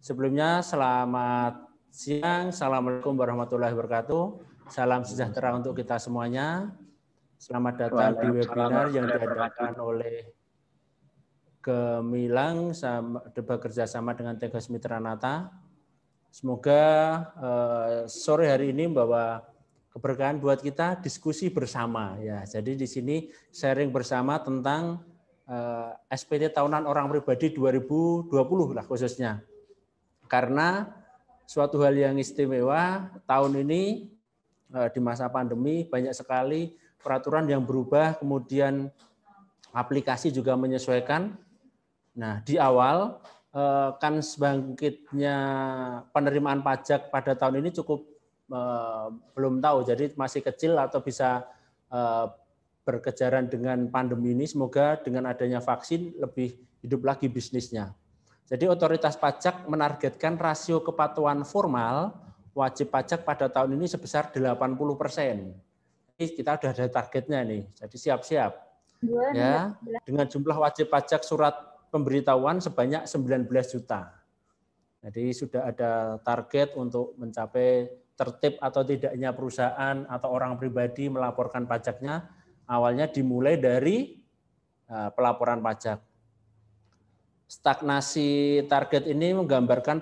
Sebelumnya selamat siang, Assalamualaikum warahmatullahi wabarakatuh. Salam sejahtera untuk kita semuanya. Selamat datang di webinar yang diadakan oleh Gemilang bekerja sama dengan Tegas Mitra Nata. Semoga sore hari ini membawa keberkahan buat kita, diskusi bersama ya. Jadi di sini sharing bersama tentang SPT tahunan orang pribadi 2020 lah khususnya. Karena suatu hal yang istimewa tahun ini di masa pandemi banyak sekali peraturan yang berubah, kemudian aplikasi juga menyesuaikan. Nah, di awal kan bangkitnya penerimaan pajak pada tahun ini cukup belum tahu, jadi masih kecil atau bisa berkejaran dengan pandemi ini. Semoga dengan adanya vaksin lebih hidup lagi bisnisnya. Jadi otoritas pajak menargetkan rasio kepatuhan formal wajib pajak pada tahun ini sebesar 80%. Ini kita sudah ada targetnya nih, jadi siap-siap. Ya, dengan jumlah wajib pajak surat pemberitahuan sebanyak 19 juta. Jadi sudah ada target untuk mencapai tertib atau tidaknya perusahaan atau orang pribadi melaporkan pajaknya. Awalnya dimulai dari pelaporan pajak. Stagnasi target ini menggambarkan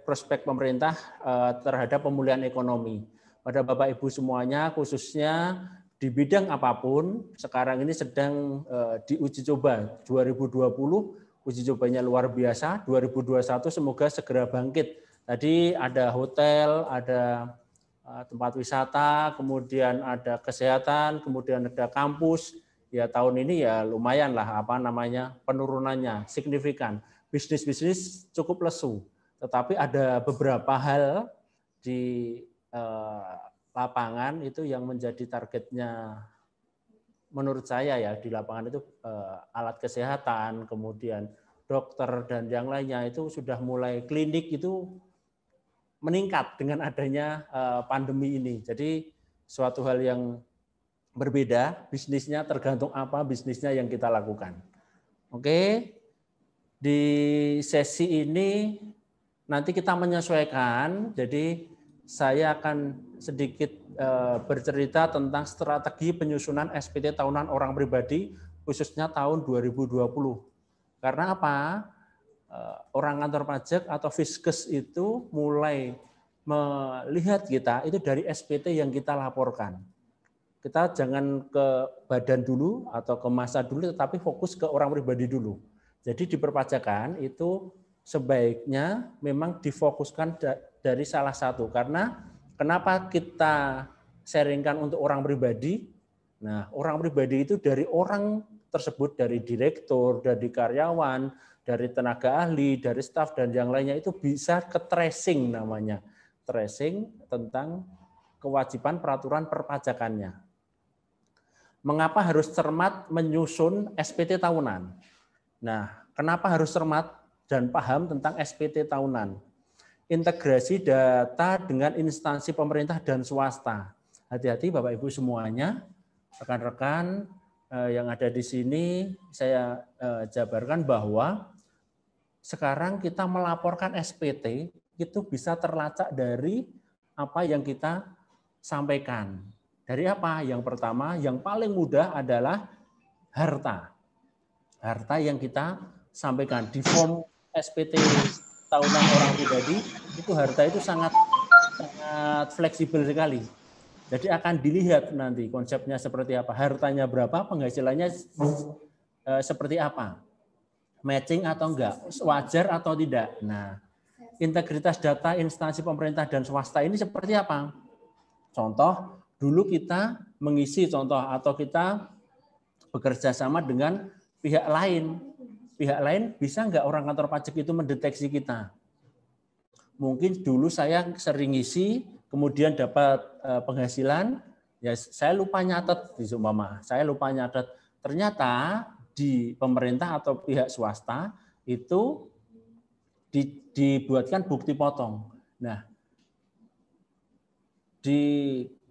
prospek pemerintah terhadap pemulihan ekonomi. Pada Bapak Ibu semuanya, khususnya di bidang apapun, sekarang ini sedang diuji coba. 2020 uji cobanya luar biasa, 2021 semoga segera bangkit. Tadi ada hotel, ada tempat wisata, kemudian ada kesehatan, kemudian ada kampus. Ya tahun ini ya lumayan lah penurunannya signifikan. Bisnis-bisnis cukup lesu, tetapi ada beberapa hal di lapangan itu yang menjadi targetnya menurut saya ya di lapangan itu alat kesehatan, kemudian dokter dan yang lainnya itu sudah mulai klinik itu meningkat dengan adanya pandemi ini. Jadi suatu hal yang berbeda, bisnisnya tergantung apa bisnisnya yang kita lakukan. Oke, di sesi ini nanti kita menyesuaikan, jadi saya akan sedikit bercerita tentang strategi penyusunan SPT tahunan orang pribadi, khususnya tahun 2020. Karena apa? Orang kantor pajak atau Fiskes itu mulai melihat kita itu dari SPT yang kita laporkan. Kita jangan ke badan dulu atau ke masa dulu, tetapi fokus ke orang pribadi dulu. Jadi di perpajakan itu sebaiknya memang difokuskan dari salah satu. Karena kenapa kita sharingkan untuk orang pribadi? Nah, orang pribadi itu dari orang tersebut, dari direktur, dari karyawan, dari tenaga ahli, dari staf, dan yang lainnya itu bisa ke tracing namanya. Tracing tentang kewajiban peraturan perpajakannya. Mengapa harus cermat menyusun SPT tahunan? Nah, kenapa harus cermat dan paham tentang SPT tahunan? Integrasi data dengan instansi pemerintah dan swasta. Hati-hati Bapak Ibu semuanya, rekan-rekan yang ada di sini, saya jabarkan bahwa sekarang kita melaporkan SPT itu bisa terlacak dari apa yang kita sampaikan. Dari apa? Yang pertama, yang paling mudah adalah harta. Harta yang kita sampaikan di form SPT tahunan orang pribadi, itu harta itu sangat fleksibel sekali. Jadi akan dilihat nanti konsepnya seperti apa, hartanya berapa, penghasilannya seperti apa, matching atau enggak, wajar atau tidak. Nah, integritas data instansi pemerintah dan swasta ini seperti apa? Contoh, dulu kita mengisi contoh atau kita bekerja sama dengan pihak lain. Pihak lain bisa nggak orang kantor pajak itu mendeteksi kita? Mungkin dulu saya sering ngisi, kemudian dapat penghasilan, ya saya lupa nyatet di Sumpama. Saya lupa nyatet. Ternyata di pemerintah atau pihak swasta itu dibuatkan bukti potong. Nah, di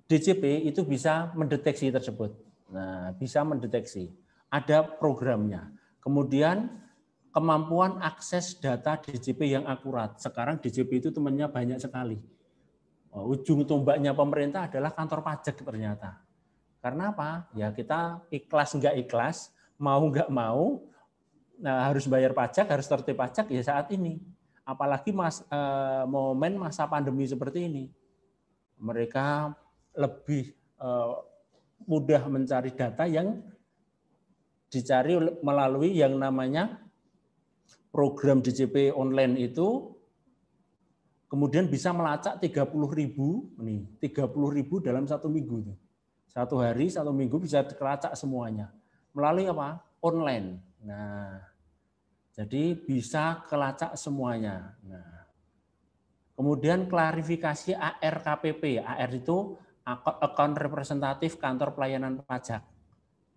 DJP itu bisa mendeteksi tersebut. Nah, bisa mendeteksi. Ada programnya. Kemudian kemampuan akses data DJP yang akurat. Sekarang DJP itu temannya banyak sekali. Ujung tombaknya pemerintah adalah kantor pajak ternyata. Karena apa? Ya kita ikhlas nggak ikhlas, mau nggak mau, nah harus bayar pajak, harus tertib pajak ya saat ini. Apalagi momen masa pandemi seperti ini. Mereka lebih mudah mencari data yang dicari melalui yang namanya program DJP online itu, kemudian bisa melacak 30.000 nih, 30.000 dalam 1 minggu. 1 hari, 1 minggu bisa kelacak semuanya. Melalui apa? Online. Nah, jadi bisa kelacak semuanya. Nah, kemudian klarifikasi ARKPP. AR itu Account Representatif Kantor Pelayanan Pajak.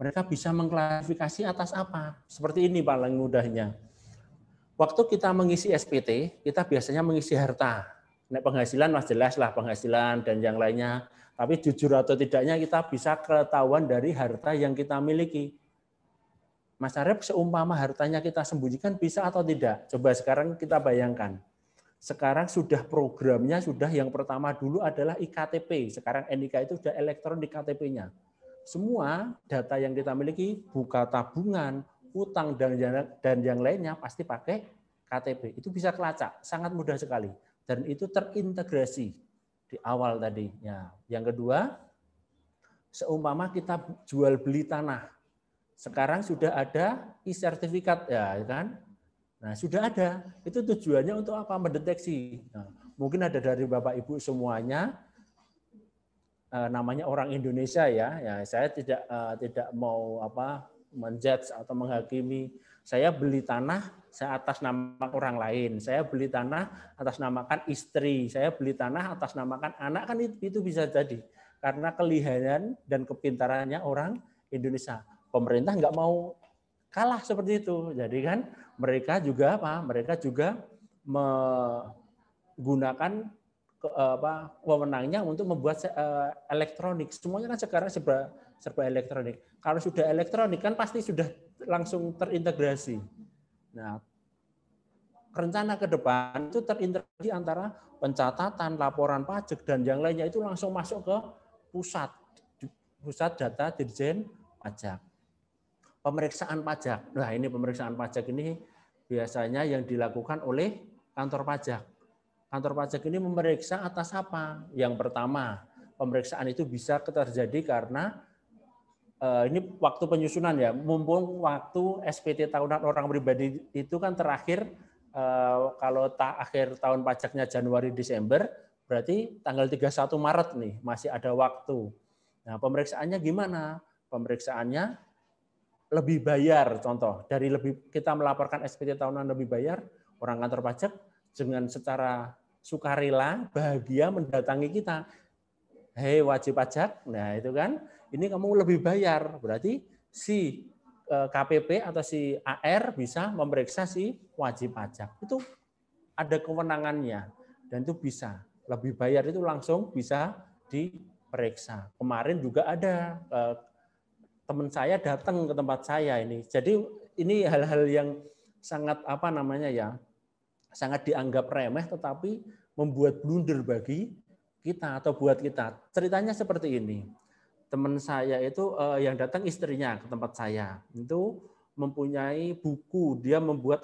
Mereka bisa mengklarifikasi atas apa? Seperti ini paling mudahnya. Waktu kita mengisi SPT, kita biasanya mengisi harta. Nek penghasilan mas jelas lah penghasilan dan yang lainnya. Tapi jujur atau tidaknya kita bisa ketahuan dari harta yang kita miliki. Mas Arif, seumpama hartanya kita sembunyikan bisa atau tidak? Coba sekarang kita bayangkan. Sekarang sudah programnya, sudah yang pertama dulu adalah iktp. Sekarang NIK itu sudah elektronik KTP-nya. Semua data yang kita miliki, buka tabungan, utang dan yang lainnya pasti pakai KTP. Itu bisa kelacak, sangat mudah sekali. Dan itu terintegrasi di awal tadi. Ya. Yang kedua, seumpama kita jual beli tanah. Sekarang sudah ada e-sertifikat ya kan? Nah, sudah ada. Itu tujuannya untuk apa? Mendeteksi. Nah, mungkin ada dari Bapak Ibu semuanya namanya orang Indonesia ya. Ya, saya tidak mau menjudge atau menghakimi. Saya beli tanah saya atas nama orang lain. Saya beli tanah atas namakan istri. Saya beli tanah atas namakan anak, kan itu bisa jadi karena kelihayan dan kepintarannya orang Indonesia. Pemerintah nggak mau kalah seperti itu. Jadi kan mereka juga Mereka juga menggunakan wewenangnya untuk membuat elektronik. Semuanya kan sekarang serba elektronik. Kalau sudah elektronik kan pasti sudah langsung terintegrasi. Nah, rencana ke depan itu terintegrasi antara pencatatan, laporan pajak dan yang lainnya itu langsung masuk ke pusat data Dirjen Pajak. Pemeriksaan pajak. Nah, ini pemeriksaan pajak ini biasanya yang dilakukan oleh kantor pajak. Kantor pajak ini memeriksa atas apa? Yang pertama, pemeriksaan itu bisa terjadi karena ini waktu penyusunan ya, mumpung waktu SPT tahunan orang pribadi itu kan terakhir kalau akhir tahun pajaknya Januari Desember, berarti tanggal 31 Maret nih, masih ada waktu. Nah, pemeriksaannya gimana? Pemeriksaannya lebih bayar, contoh dari kita melaporkan SPT tahunan lebih bayar, orang kantor pajak dengan secara sukarela bahagia mendatangi kita. Hei wajib pajak, nah itu kan, ini kamu lebih bayar, berarti si KPP atau si AR bisa memeriksa si wajib pajak. Itu ada kewenangannya dan itu bisa lebih bayar, itu langsung bisa diperiksa. Kemarin juga ada teman saya datang ke tempat saya ini. Jadi ini hal-hal yang sangat sangat dianggap remeh tetapi membuat blunder bagi kita atau buat kita. Ceritanya seperti ini. Teman saya itu yang datang istrinya ke tempat saya. Itu mempunyai buku, dia membuat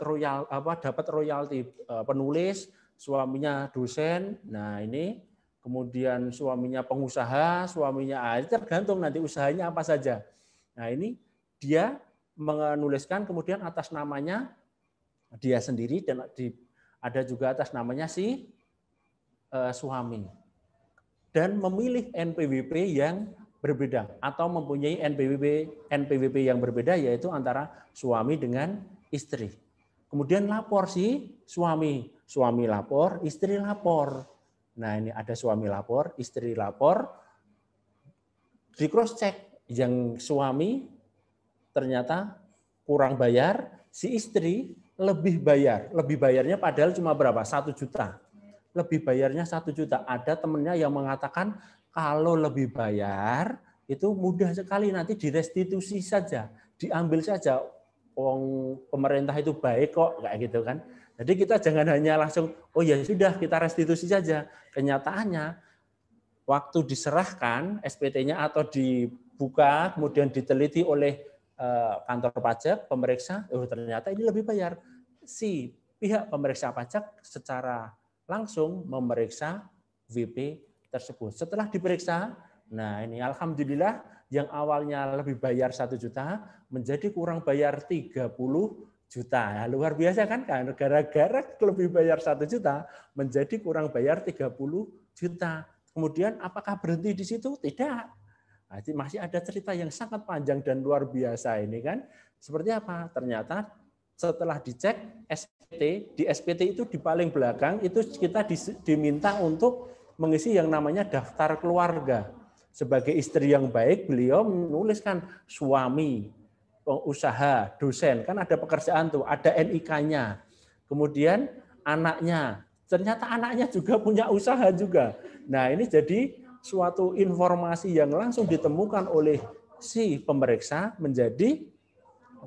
dapat royalti penulis, suaminya dosen. Nah, ini kemudian suaminya pengusaha, suaminya tergantung nanti usahanya apa saja. Nah, ini dia menuliskan kemudian atas namanya dia sendiri dan ada juga atas namanya si suami. Dan memilih NPWP yang berbeda atau mempunyai NPWP yang berbeda, yaitu antara suami dengan istri. Kemudian lapor si suami lapor, istri lapor. Nah, ini ada suami lapor, istri lapor, di cross check. Yang suami ternyata kurang bayar, si istri lebih bayar. Lebih bayarnya padahal cuma berapa? 1 juta. Lebih bayarnya 1 juta. Ada temennya yang mengatakan kalau lebih bayar itu mudah sekali, nanti direstitusi saja, diambil saja pemerintah itu baik kok, kayak gitu kan. Jadi kita jangan hanya langsung, oh ya sudah kita restitusi saja. Kenyataannya waktu diserahkan SPT-nya atau dibuka kemudian diteliti oleh kantor pajak pemeriksa, oh ternyata ini lebih bayar. Si pihak pemeriksa pajak secara langsung memeriksa WP tersebut. Setelah diperiksa, nah ini alhamdulillah yang awalnya lebih bayar 1 juta menjadi kurang bayar 30 juta. Ya, luar biasa kan? Gara-gara lebih bayar 1 juta menjadi kurang bayar 30 juta. Kemudian apakah berhenti di situ? Tidak. Nah, masih ada cerita yang sangat panjang dan luar biasa ini kan. Seperti apa? Ternyata setelah dicek SPT, di SPT itu di paling belakang itu kita diminta untuk mengisi yang namanya daftar keluarga. Sebagai istri yang baik, beliau menuliskan suami, usaha, dosen, kan ada pekerjaan tuh, ada NIK-nya. Kemudian anaknya, ternyata anaknya juga punya usaha juga. Nah, ini jadi suatu informasi yang langsung ditemukan oleh si pemeriksa menjadi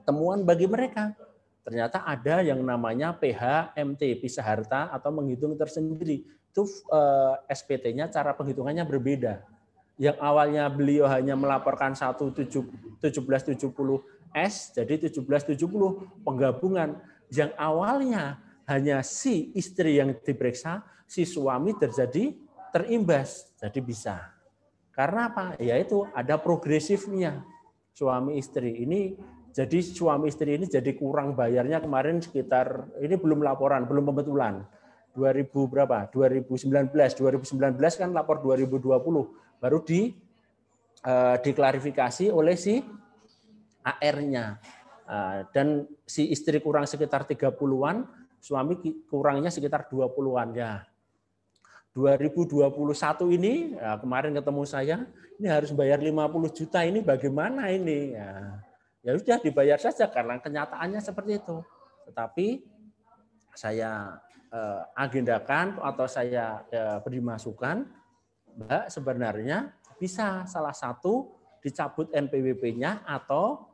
temuan bagi mereka. Ternyata ada yang namanya PHMT, pisah harta atau menghitung tersendiri. Itu SPT-nya cara penghitungannya berbeda. Yang awalnya beliau hanya melaporkan 1770S, jadi 1770 penggabungan. Yang awalnya hanya si istri yang diperiksa, si suami terjadi terimbas, jadi bisa. Karena apa? Yaitu ada progresifnya suami istri ini. Jadi suami istri ini jadi kurang bayarnya kemarin sekitar, ini belum laporan, belum pembetulan. 2000 berapa? 2019 kan lapor 2020 baru diklarifikasi oleh si AR-nya. Dan si istri kurang sekitar 30-an, suami kurangnya sekitar 20-an ya. 2021 ini kemarin ketemu saya, ini harus bayar 50 juta, ini bagaimana ini? Ya sudah dibayar saja karena kenyataannya seperti itu. Tetapi saya agendakan atau saya beri masukan, Mbak, sebenarnya bisa salah satu dicabut NPWP-nya atau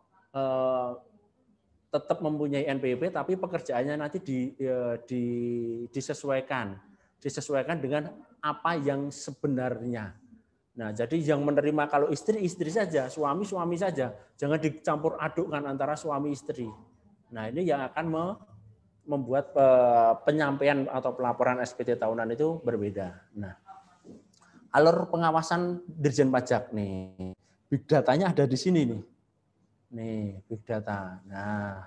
tetap mempunyai NPWP tapi pekerjaannya nanti disesuaikan dengan apa yang sebenarnya. Nah, jadi yang menerima kalau istri saja, suami saja, jangan dicampur adukkan antara suami istri. Nah, ini yang akan membuat penyampaian atau pelaporan SPT tahunan itu berbeda. Nah, alur pengawasan Dirjen Pajak nih, big datanya ada di sini nih. Nih, big data. Nah,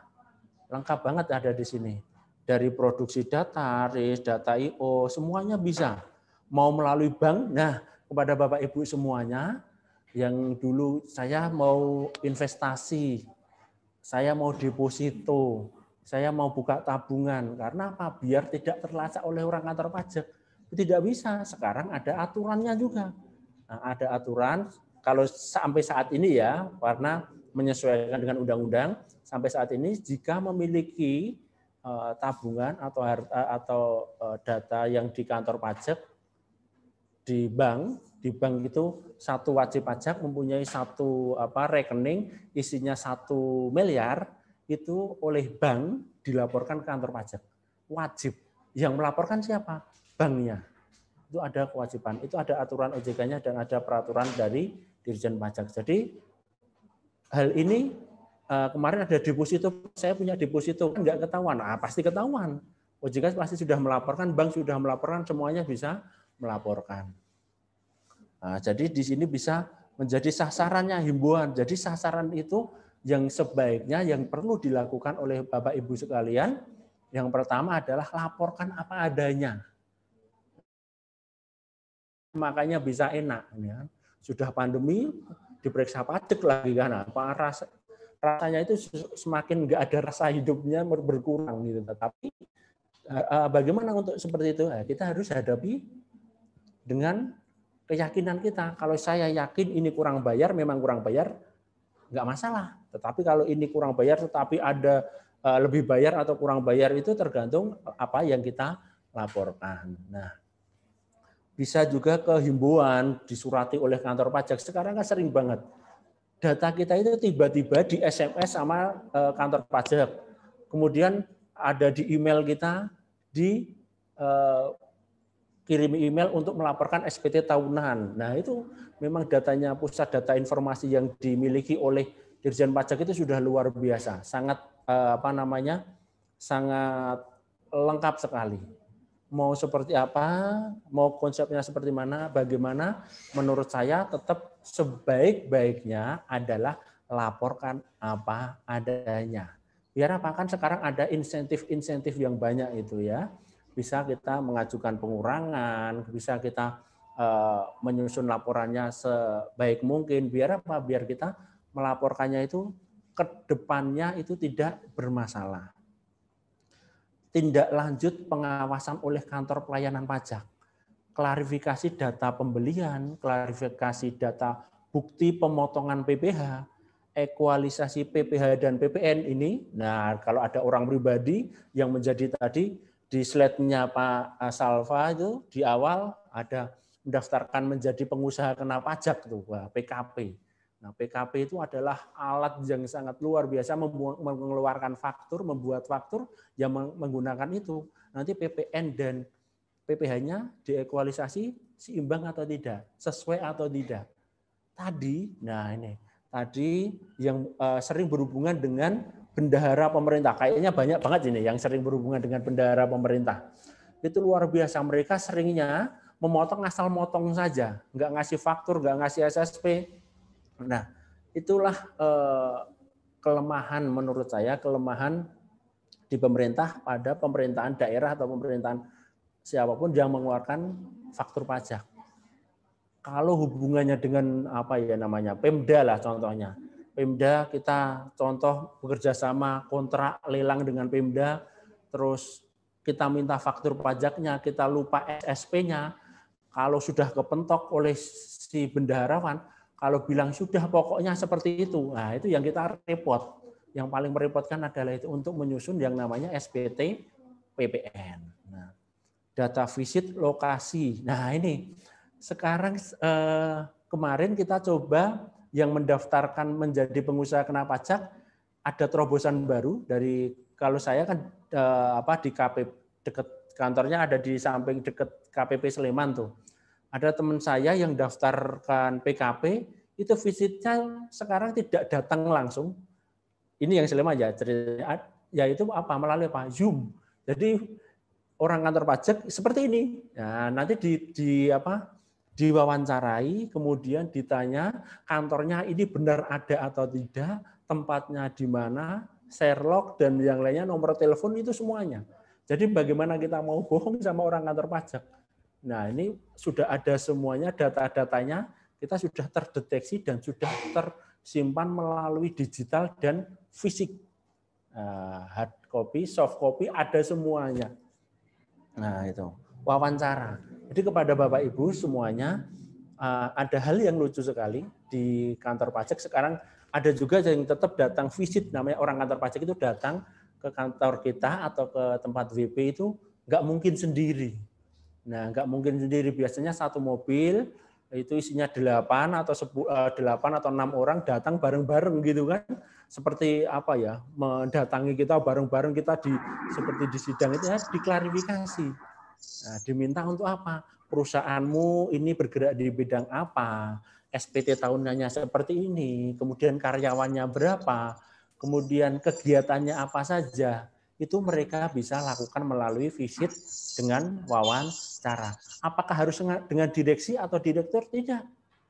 lengkap banget ada di sini. Dari produksi data, RIS, data IO, semuanya bisa. Mau melalui bank, nah kepada Bapak Ibu semuanya, yang dulu saya mau investasi, saya mau deposito, saya mau buka tabungan, karena apa? Biar tidak terlacak oleh orang kantor pajak. Tidak bisa, sekarang ada aturannya juga. Nah, ada aturan, kalau sampai saat ini ya, karena menyesuaikan dengan undang-undang, sampai saat ini jika memiliki tabungan atau data yang di kantor pajak di bank itu satu wajib pajak mempunyai satu rekening isinya 1 miliar itu oleh bank dilaporkan ke kantor pajak. Wajib. Yang melaporkan siapa? Banknya. Itu ada kewajiban. Itu ada aturan OJK-nya dan ada peraturan dari Dirjen Pajak. Jadi hal ini kemarin ada deposito, saya punya deposito, enggak ketahuan. Pasti ketahuan. OJK pasti sudah melaporkan, bank sudah melaporkan, semuanya bisa melaporkan. Nah, jadi di sini bisa menjadi sasarannya himbauan. Jadi sasaran itu yang sebaiknya yang perlu dilakukan oleh Bapak Ibu sekalian, yang pertama adalah laporkan apa adanya. Makanya bisa enak. Ya. Sudah pandemi, diperiksa pajak lagi kan. Rasanya itu semakin nggak ada rasa hidupnya berkurang gitu. Tapi bagaimana untuk seperti itu? Kita harus hadapi dengan keyakinan kita. Kalau saya yakin ini kurang bayar, memang kurang bayar, nggak masalah. Tetapi kalau ini kurang bayar, tetapi ada lebih bayar atau kurang bayar itu tergantung apa yang kita laporkan. Nah, bisa juga ke himbauan disurati oleh kantor pajak. Sekarang kan sering banget data kita itu tiba-tiba di SMS sama kantor pajak. Kemudian ada di email kita, di kirim email untuk melaporkan SPT tahunan. Nah, itu memang datanya pusat data informasi yang dimiliki oleh Dirjen Pajak itu sudah luar biasa, sangat sangat lengkap sekali. Mau seperti apa, mau konsepnya seperti mana, bagaimana, menurut saya tetap sebaik-baiknya adalah laporkan apa adanya. Biar apa, kan sekarang ada insentif-insentif yang banyak itu ya. Bisa kita mengajukan pengurangan, bisa kita menyusun laporannya sebaik mungkin. Biar apa? Biar kita melaporkannya itu ke depannya itu tidak bermasalah. Tindak lanjut pengawasan oleh kantor pelayanan pajak, klarifikasi data pembelian, klarifikasi data bukti pemotongan PPh, ekualisasi PPh dan PPN ini. Nah, kalau ada orang pribadi yang menjadi tadi di slide-nya Pak Salva itu di awal ada mendaftarkan menjadi pengusaha kena pajak tuh, PKP. Nah, PKP itu adalah alat yang sangat luar biasa mengeluarkan faktur, membuat faktur yang menggunakan itu. Nanti PPN dan PPh-nya diekualisasi seimbang atau tidak, sesuai atau tidak. Tadi, nah ini, tadi yang sering berhubungan dengan bendahara pemerintah. Kayaknya banyak banget ini yang sering berhubungan dengan bendahara pemerintah. Itu luar biasa, mereka seringnya memotong asal motong saja, nggak ngasih faktur, nggak ngasih SSP. Nah, itulah kelemahan menurut saya, kelemahan di pemerintah pada pemerintahan daerah atau pemerintahan siapapun yang mengeluarkan faktur pajak. Kalau hubungannya dengan apa ya namanya, Pemda lah contohnya. Pemda kita contoh bekerja sama kontrak lelang dengan Pemda, terus kita minta faktur pajaknya, kita lupa SSP-nya. Kalau sudah kepentok oleh si bendaharawan, kalau bilang sudah pokoknya seperti itu, nah itu yang kita repot. Yang paling merepotkan adalah itu untuk menyusun yang namanya SPT PPN. Nah, data visit lokasi. Nah ini sekarang kemarin kita coba yang mendaftarkan menjadi pengusaha kena pajak, ada terobosan baru dari, kalau saya kan di KPP dekat kantornya ada di samping dekat KPP Sleman tuh. Ada teman saya yang daftarkan PKP, itu visitnya sekarang tidak datang langsung. Ini yang Sleman ya ceritanya, yaitu apa, melalui apa, Zoom. Jadi orang kantor pajak seperti ini. Nah, nanti diwawancarai, kemudian ditanya kantornya ini benar ada atau tidak, tempatnya di mana, share log dan yang lainnya, nomor telepon itu semuanya. Jadi bagaimana kita mau bohong sama orang kantor pajak? Nah, ini sudah ada semuanya, data-datanya kita sudah terdeteksi dan sudah tersimpan melalui digital dan fisik. Hard copy, soft copy, ada semuanya. Nah, itu wawancara. Jadi kepada Bapak Ibu semuanya, ada hal yang lucu sekali di kantor pajak. Sekarang ada juga yang tetap datang visit, namanya orang kantor pajak itu datang ke kantor kita atau ke tempat WP itu nggak mungkin sendiri. Nah, nggak mungkin sendiri, biasanya satu mobil itu isinya 8 atau 6 orang datang bareng-bareng gitu kan. Seperti apa ya, mendatangi kita bareng-bareng, kita seperti di sidang itu ya, diklarifikasi. Nah, diminta untuk apa? Perusahaanmu ini bergerak di bidang apa? SPT tahunannya seperti ini, kemudian karyawannya berapa, kemudian kegiatannya apa saja. Itu mereka bisa lakukan melalui visit dengan wawancara. Apakah harus dengan direksi atau direktur? Tidak.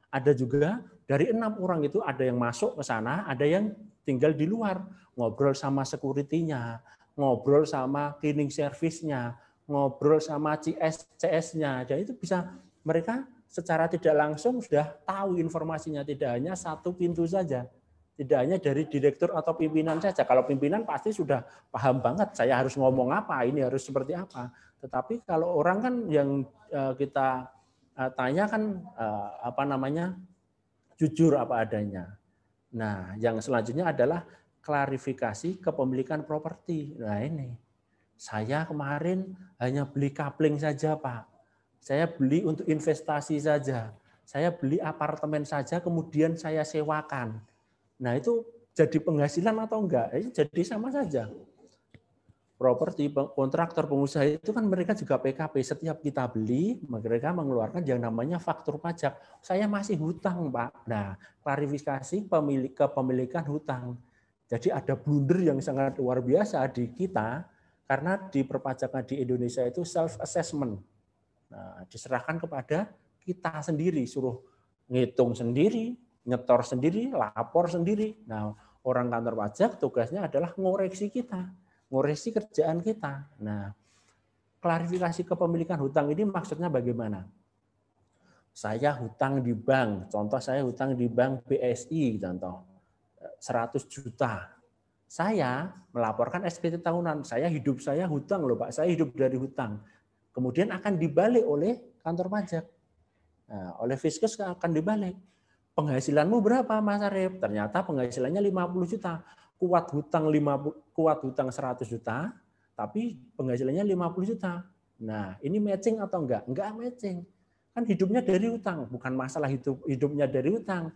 Ada juga dari 6 orang itu ada yang masuk ke sana, ada yang tinggal di luar, ngobrol sama security-nya, ngobrol sama cleaning service-nya, ngobrol sama CS-nya. Dan itu bisa mereka secara tidak langsung sudah tahu informasinya, tidak hanya satu pintu saja. Tidak hanya dari direktur atau pimpinan saja. Kalau pimpinan pasti sudah paham banget, saya harus ngomong apa, ini harus seperti apa. Tetapi kalau orang kan yang kita tanya kan jujur apa adanya. Nah, yang selanjutnya adalah klarifikasi kepemilikan properti. Nah ini, saya kemarin hanya beli kapling saja Pak. Saya beli untuk investasi saja. Saya beli apartemen saja, kemudian saya sewakan. Nah itu jadi penghasilan atau enggak? Jadi sama saja. Properti kontraktor pengusaha itu kan mereka juga PKP. Setiap kita beli, mereka mengeluarkan yang namanya faktur pajak. Saya masih hutang, Pak. Nah, klarifikasi kepemilikan hutang. Jadi ada blunder yang sangat luar biasa di kita karena di perpajakan di Indonesia itu self assessment. Nah, diserahkan kepada kita sendiri, suruh ngitung sendiri, nyetor sendiri, lapor sendiri. Nah, orang kantor pajak tugasnya adalah ngoreksi kita, ngoreksi kerjaan kita. Nah, klarifikasi kepemilikan hutang ini maksudnya bagaimana? Saya hutang di bank, contoh saya hutang di bank BSI, contoh 100 juta. Saya melaporkan SPT tahunan, saya hutang loh Pak, saya hidup dari hutang. Kemudian akan dibalik oleh kantor pajak. Nah, oleh Fiskus akan dibalik. Penghasilanmu berapa Mas Arif? Ternyata penghasilannya 50 juta. Kuat hutang 100 juta, tapi penghasilannya 50 juta. Nah, ini matching atau enggak? Enggak matching. Kan hidupnya dari hutang, bukan masalah hidupnya dari hutang.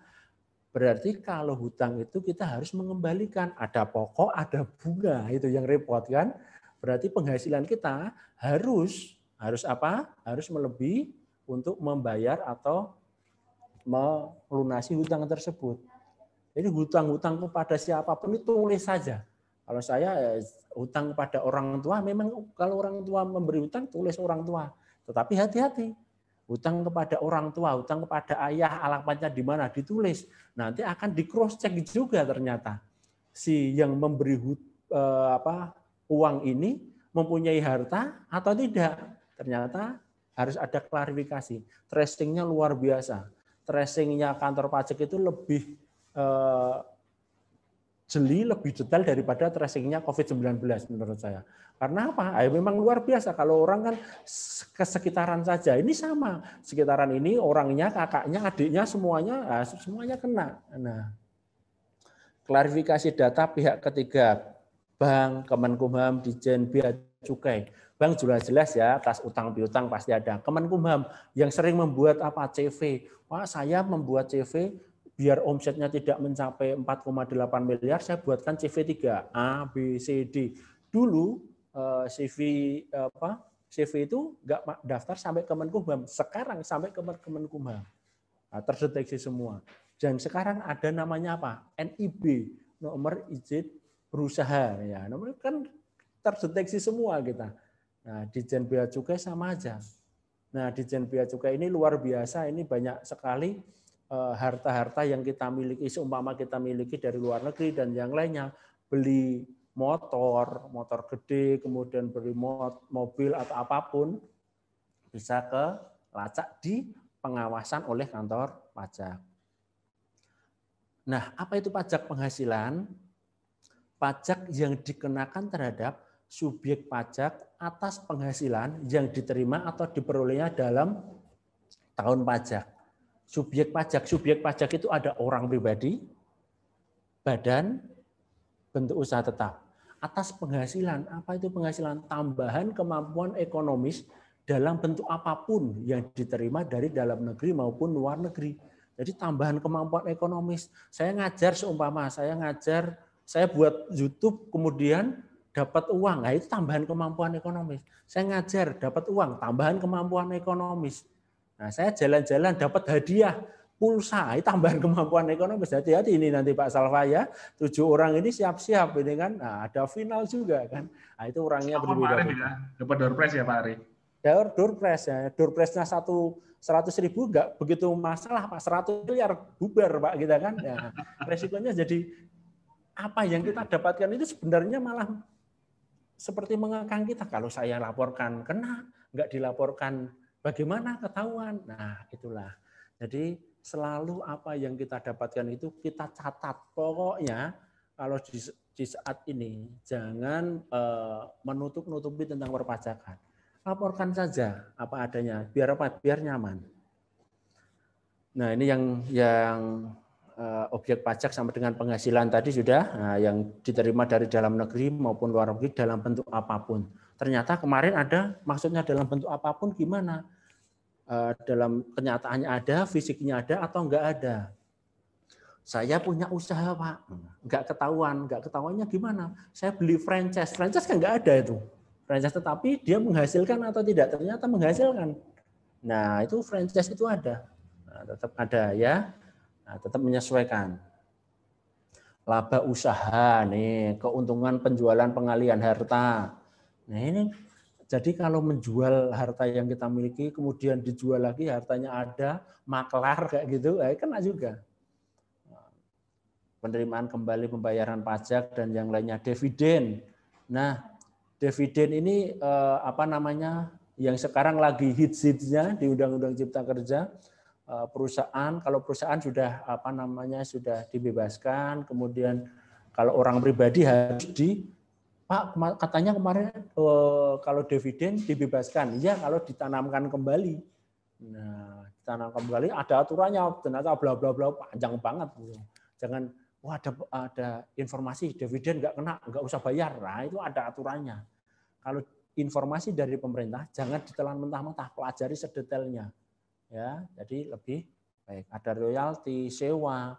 Berarti kalau hutang itu kita harus mengembalikan. Ada pokok, ada bunga. Itu yang repot kan. Berarti penghasilan kita harus apa? Harus melebihi untuk membayar atau melunasi hutang tersebut. Jadi hutang-hutang kepada siapapun itu tulis saja. Kalau saya hutang pada orang tua, memang kalau orang tua memberi hutang, tulis orang tua. Tetapi hati-hati. Hutang kepada orang tua, hutang kepada ayah, alamatnya di mana ditulis. Nanti akan di cross check juga ternyata si yang memberi uang ini mempunyai harta atau tidak. Ternyata harus ada klarifikasi. Tracingnya luar biasa. Tracingnya kantor pajak itu lebih jeli, lebih detail daripada tracingnya COVID-19 menurut saya. Karena apa? Memang luar biasa. Kalau orang kan ke sekitaran saja. Ini sama. Sekitaran ini orangnya, kakaknya, adiknya, semuanya kena. Nah, klarifikasi data pihak ketiga, bank, Kemenkumham, Ditjen Bea Cukai. Bank jelas-jelas ya, kas utang piutang pasti ada. Kemenkumham yang sering membuat apa? CV. Wah, saya membuat CV biar omsetnya tidak mencapai 4,8 miliar, saya buatkan CV 3, A, B, C, D. Dulu CV itu nggak daftar sampai Kemenkumham, sekarang sampai ke Kemenkumham. Nah, terdeteksi semua. Dan sekarang ada namanya apa? NIB, nomor izin berusaha. Ya, nomor kan terdeteksi semua kita. Nah, Ditjen Bea Cukai sama aja. Nah, Ditjen Bea Cukai ini luar biasa. Ini banyak sekali harta-harta yang kita miliki, seumpama kita miliki dari luar negeri dan yang lainnya. Beli motor gede, kemudian beli mobil atau apapun, bisa kelacak di pengawasan oleh kantor pajak. Nah, apa itu pajak penghasilan? Pajak yang dikenakan terhadap subjek pajak atas penghasilan yang diterima atau diperolehnya dalam tahun pajak. Subjek pajak itu ada orang pribadi, badan, bentuk usaha tetap. Atas penghasilan, apa itu penghasilan? Tambahan kemampuan ekonomis dalam bentuk apapun yang diterima dari dalam negeri maupun luar negeri. Jadi tambahan kemampuan ekonomis. Saya ngajar seumpama, saya buat YouTube kemudian dapat uang. Nah, itu tambahan kemampuan ekonomis. Saya ngajar dapat uang, tambahan kemampuan ekonomis. Nah, saya jalan-jalan dapat hadiah pulsa, itu tambahan kemampuan ekonomis. Hati-hati ini nanti Pak Salva ya, 7 orang ini siap-siap ini kan. Nah, ada final juga kan. Nah, itu orangnya berbeda-beda. Dapat door prize ya Pak Ari? Door prize ya. Door prize-nya 100.000 enggak begitu masalah Pak, 100 miliar bubar Pak kita kan. Ya, resikonya jadi apa yang kita dapatkan itu sebenarnya malah seperti mengekang kita. Kalau saya laporkan kena, enggak dilaporkan bagaimana ketahuan. Nah, itulah. Jadi selalu apa yang kita dapatkan itu kita catat. Pokoknya kalau di saat ini jangan menutup-nutupi tentang perpajakan. Laporkan saja apa adanya, biar apa? Biar nyaman. Nah, ini yang objek pajak sama dengan penghasilan tadi sudah, yang diterima dari dalam negeri maupun luar negeri dalam bentuk apapun. Ternyata kemarin ada maksudnya dalam bentuk apapun gimana? Dalam kenyataannya ada, fisiknya ada atau enggak ada. Saya punya usaha, Pak. Nggak ketahuannya gimana? Saya beli franchise kan nggak ada itu. Franchise tetapi dia menghasilkan atau tidak? Ternyata menghasilkan. Nah, itu franchise itu ada. Nah, tetap ada ya. Nah, tetap menyesuaikan. Laba usaha nih, keuntungan penjualan pengalihan harta. Nah, ini jadi kalau menjual harta yang kita miliki kemudian dijual lagi hartanya ada, maklar kayak gitu, kena juga. Penerimaan kembali pembayaran pajak dan yang lainnya, dividen. Nah, dividen ini yang sekarang lagi hits-hitsnya di Undang-Undang Cipta Kerja. Kalau perusahaan sudah sudah dibebaskan, kemudian kalau orang pribadi harus Pak katanya kemarin kalau dividen dibebaskan, ya kalau ditanamkan kembali. Nah, ditanamkan kembali ada aturannya, ternyata bla bla bla panjang banget. Jangan ada informasi dividen nggak usah bayar. Nah, itu ada aturannya. Kalau informasi dari pemerintah jangan ditelan mentah-mentah, pelajari sedetailnya. Ya, jadi lebih baik. Ada royalti, sewa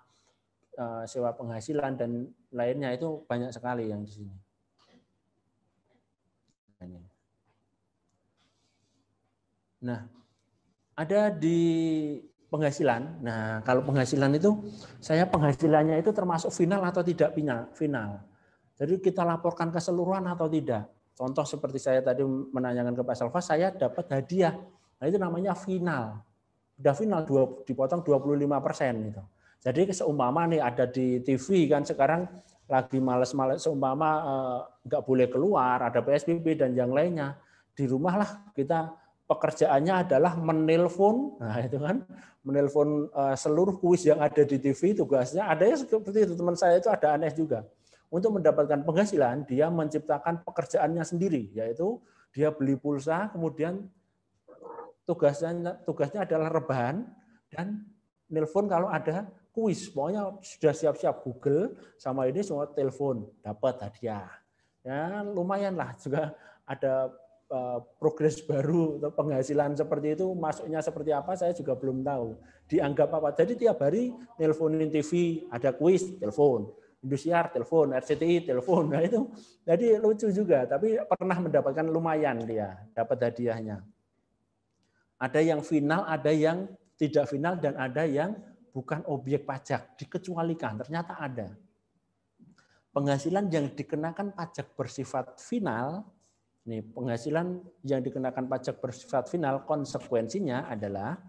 penghasilan dan lainnya itu banyak sekali yang di sini. Nah, ada di penghasilan. Nah, kalau penghasilan itu, penghasilannya itu termasuk final atau tidak final. Jadi kita laporkan keseluruhan atau tidak. Contoh seperti saya tadi menanyakan ke Pak Salva, saya dapat hadiah. Nah, itu namanya final. Udah final dipotong 25% itu. Jadi seumpama nih ada di TV kan sekarang lagi males-males seumpama nggak boleh keluar, ada PSBB dan yang lainnya. Di rumah lah kita pekerjaannya adalah menelpon, nah itu kan menelpon seluruh kuis yang ada di TV, tugasnya ada yang seperti itu. Teman saya itu ada aneh juga. Untuk mendapatkan penghasilan dia menciptakan pekerjaannya sendiri, yaitu dia beli pulsa, kemudian tugasnya adalah rebahan dan nelpon kalau ada kuis. Pokoknya sudah siap-siap Google sama ini semua telepon, dapat hadiah. Ya lumayan lah, juga ada progres baru atau penghasilan seperti itu, masuknya seperti apa saya juga belum tahu. Dianggap apa? Jadi tiap hari nelponin TV, ada kuis, telepon. Indosiar, telepon, RCTI, telepon. Nah itu jadi lucu juga, tapi pernah mendapatkan lumayan dia, dapat hadiahnya. Ada yang final, ada yang tidak final, dan ada yang bukan objek pajak, dikecualikan. Ternyata ada. Penghasilan yang dikenakan pajak bersifat final, nih penghasilan yang dikenakan pajak bersifat final, konsekuensinya adalah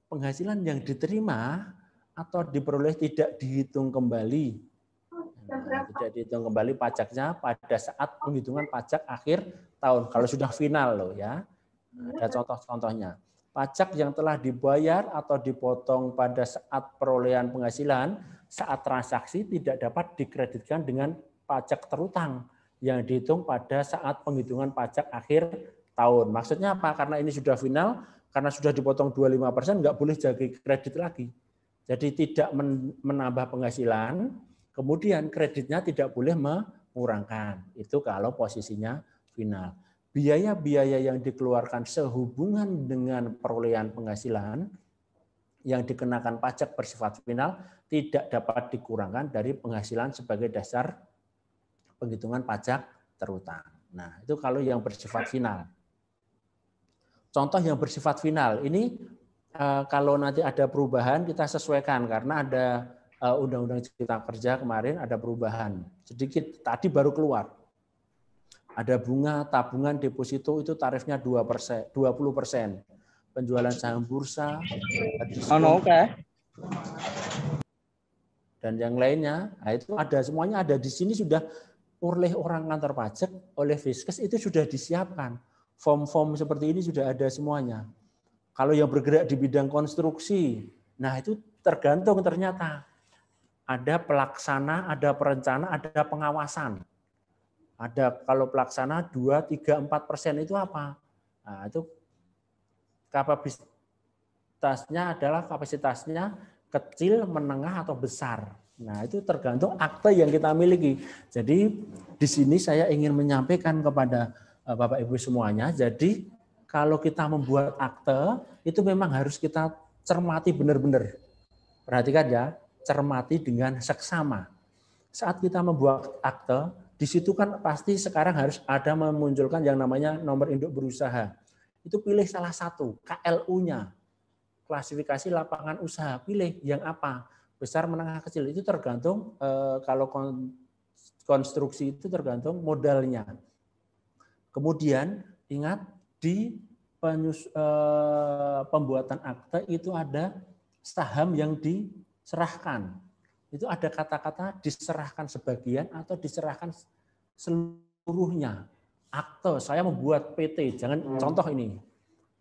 penghasilan yang diterima atau diperoleh tidak dihitung kembali. Nah, tidak dihitung kembali pajaknya pada saat penghitungan pajak akhir tahun. Kalau sudah final loh ya. Ada contoh-contohnya. Pajak yang telah dibayar atau dipotong pada saat perolehan penghasilan saat transaksi tidak dapat dikreditkan dengan pajak terutang yang dihitung pada saat penghitungan pajak akhir tahun. Maksudnya apa? Karena ini sudah final, karena sudah dipotong 25%, nggak boleh jadi kredit lagi. Jadi tidak menambah penghasilan, kemudian kreditnya tidak boleh mengurangkan. Itu kalau posisinya final. Biaya-biaya yang dikeluarkan sehubungan dengan perolehan penghasilan yang dikenakan pajak bersifat final tidak dapat dikurangkan dari penghasilan sebagai dasar penghitungan pajak terutang. Nah, itu kalau yang bersifat final. Contoh yang bersifat final, ini kalau nanti ada perubahan kita sesuaikan karena ada Undang-Undang Cipta Kerja kemarin ada perubahan. Sedikit tadi baru keluar. Ada bunga tabungan deposito itu tarifnya 20%. Penjualan saham bursa, dan yang lainnya, nah itu ada semuanya ada di sini sudah oleh orang kantor pajak, oleh Fiskes itu sudah disiapkan. Form-form seperti ini sudah ada semuanya. Kalau yang bergerak di bidang konstruksi, nah itu tergantung ternyata. Ada pelaksana, ada perencana, ada pengawasan. Ada kalau pelaksana 2, 3, 4% itu apa? Nah, itu kapasitasnya adalah kapasitasnya kecil, menengah, atau besar. Nah, itu tergantung akte yang kita miliki. Jadi, di sini saya ingin menyampaikan kepada Bapak Ibu semuanya, jadi kalau kita membuat akte, itu memang harus kita cermati benar-benar. Perhatikan ya, cermati dengan seksama. Saat kita membuat akte, di situ kan pasti sekarang harus ada memunculkan yang namanya nomor induk berusaha. Itu pilih salah satu, KLU-nya, klasifikasi lapangan usaha, pilih yang apa, besar, menengah, kecil. Itu tergantung kalau konstruksi itu tergantung modalnya. Kemudian ingat di pembuatan akte itu ada saham yang diserahkan. Itu ada kata-kata diserahkan sebagian atau diserahkan seluruhnya. Akte, saya membuat PT, jangan contoh ini.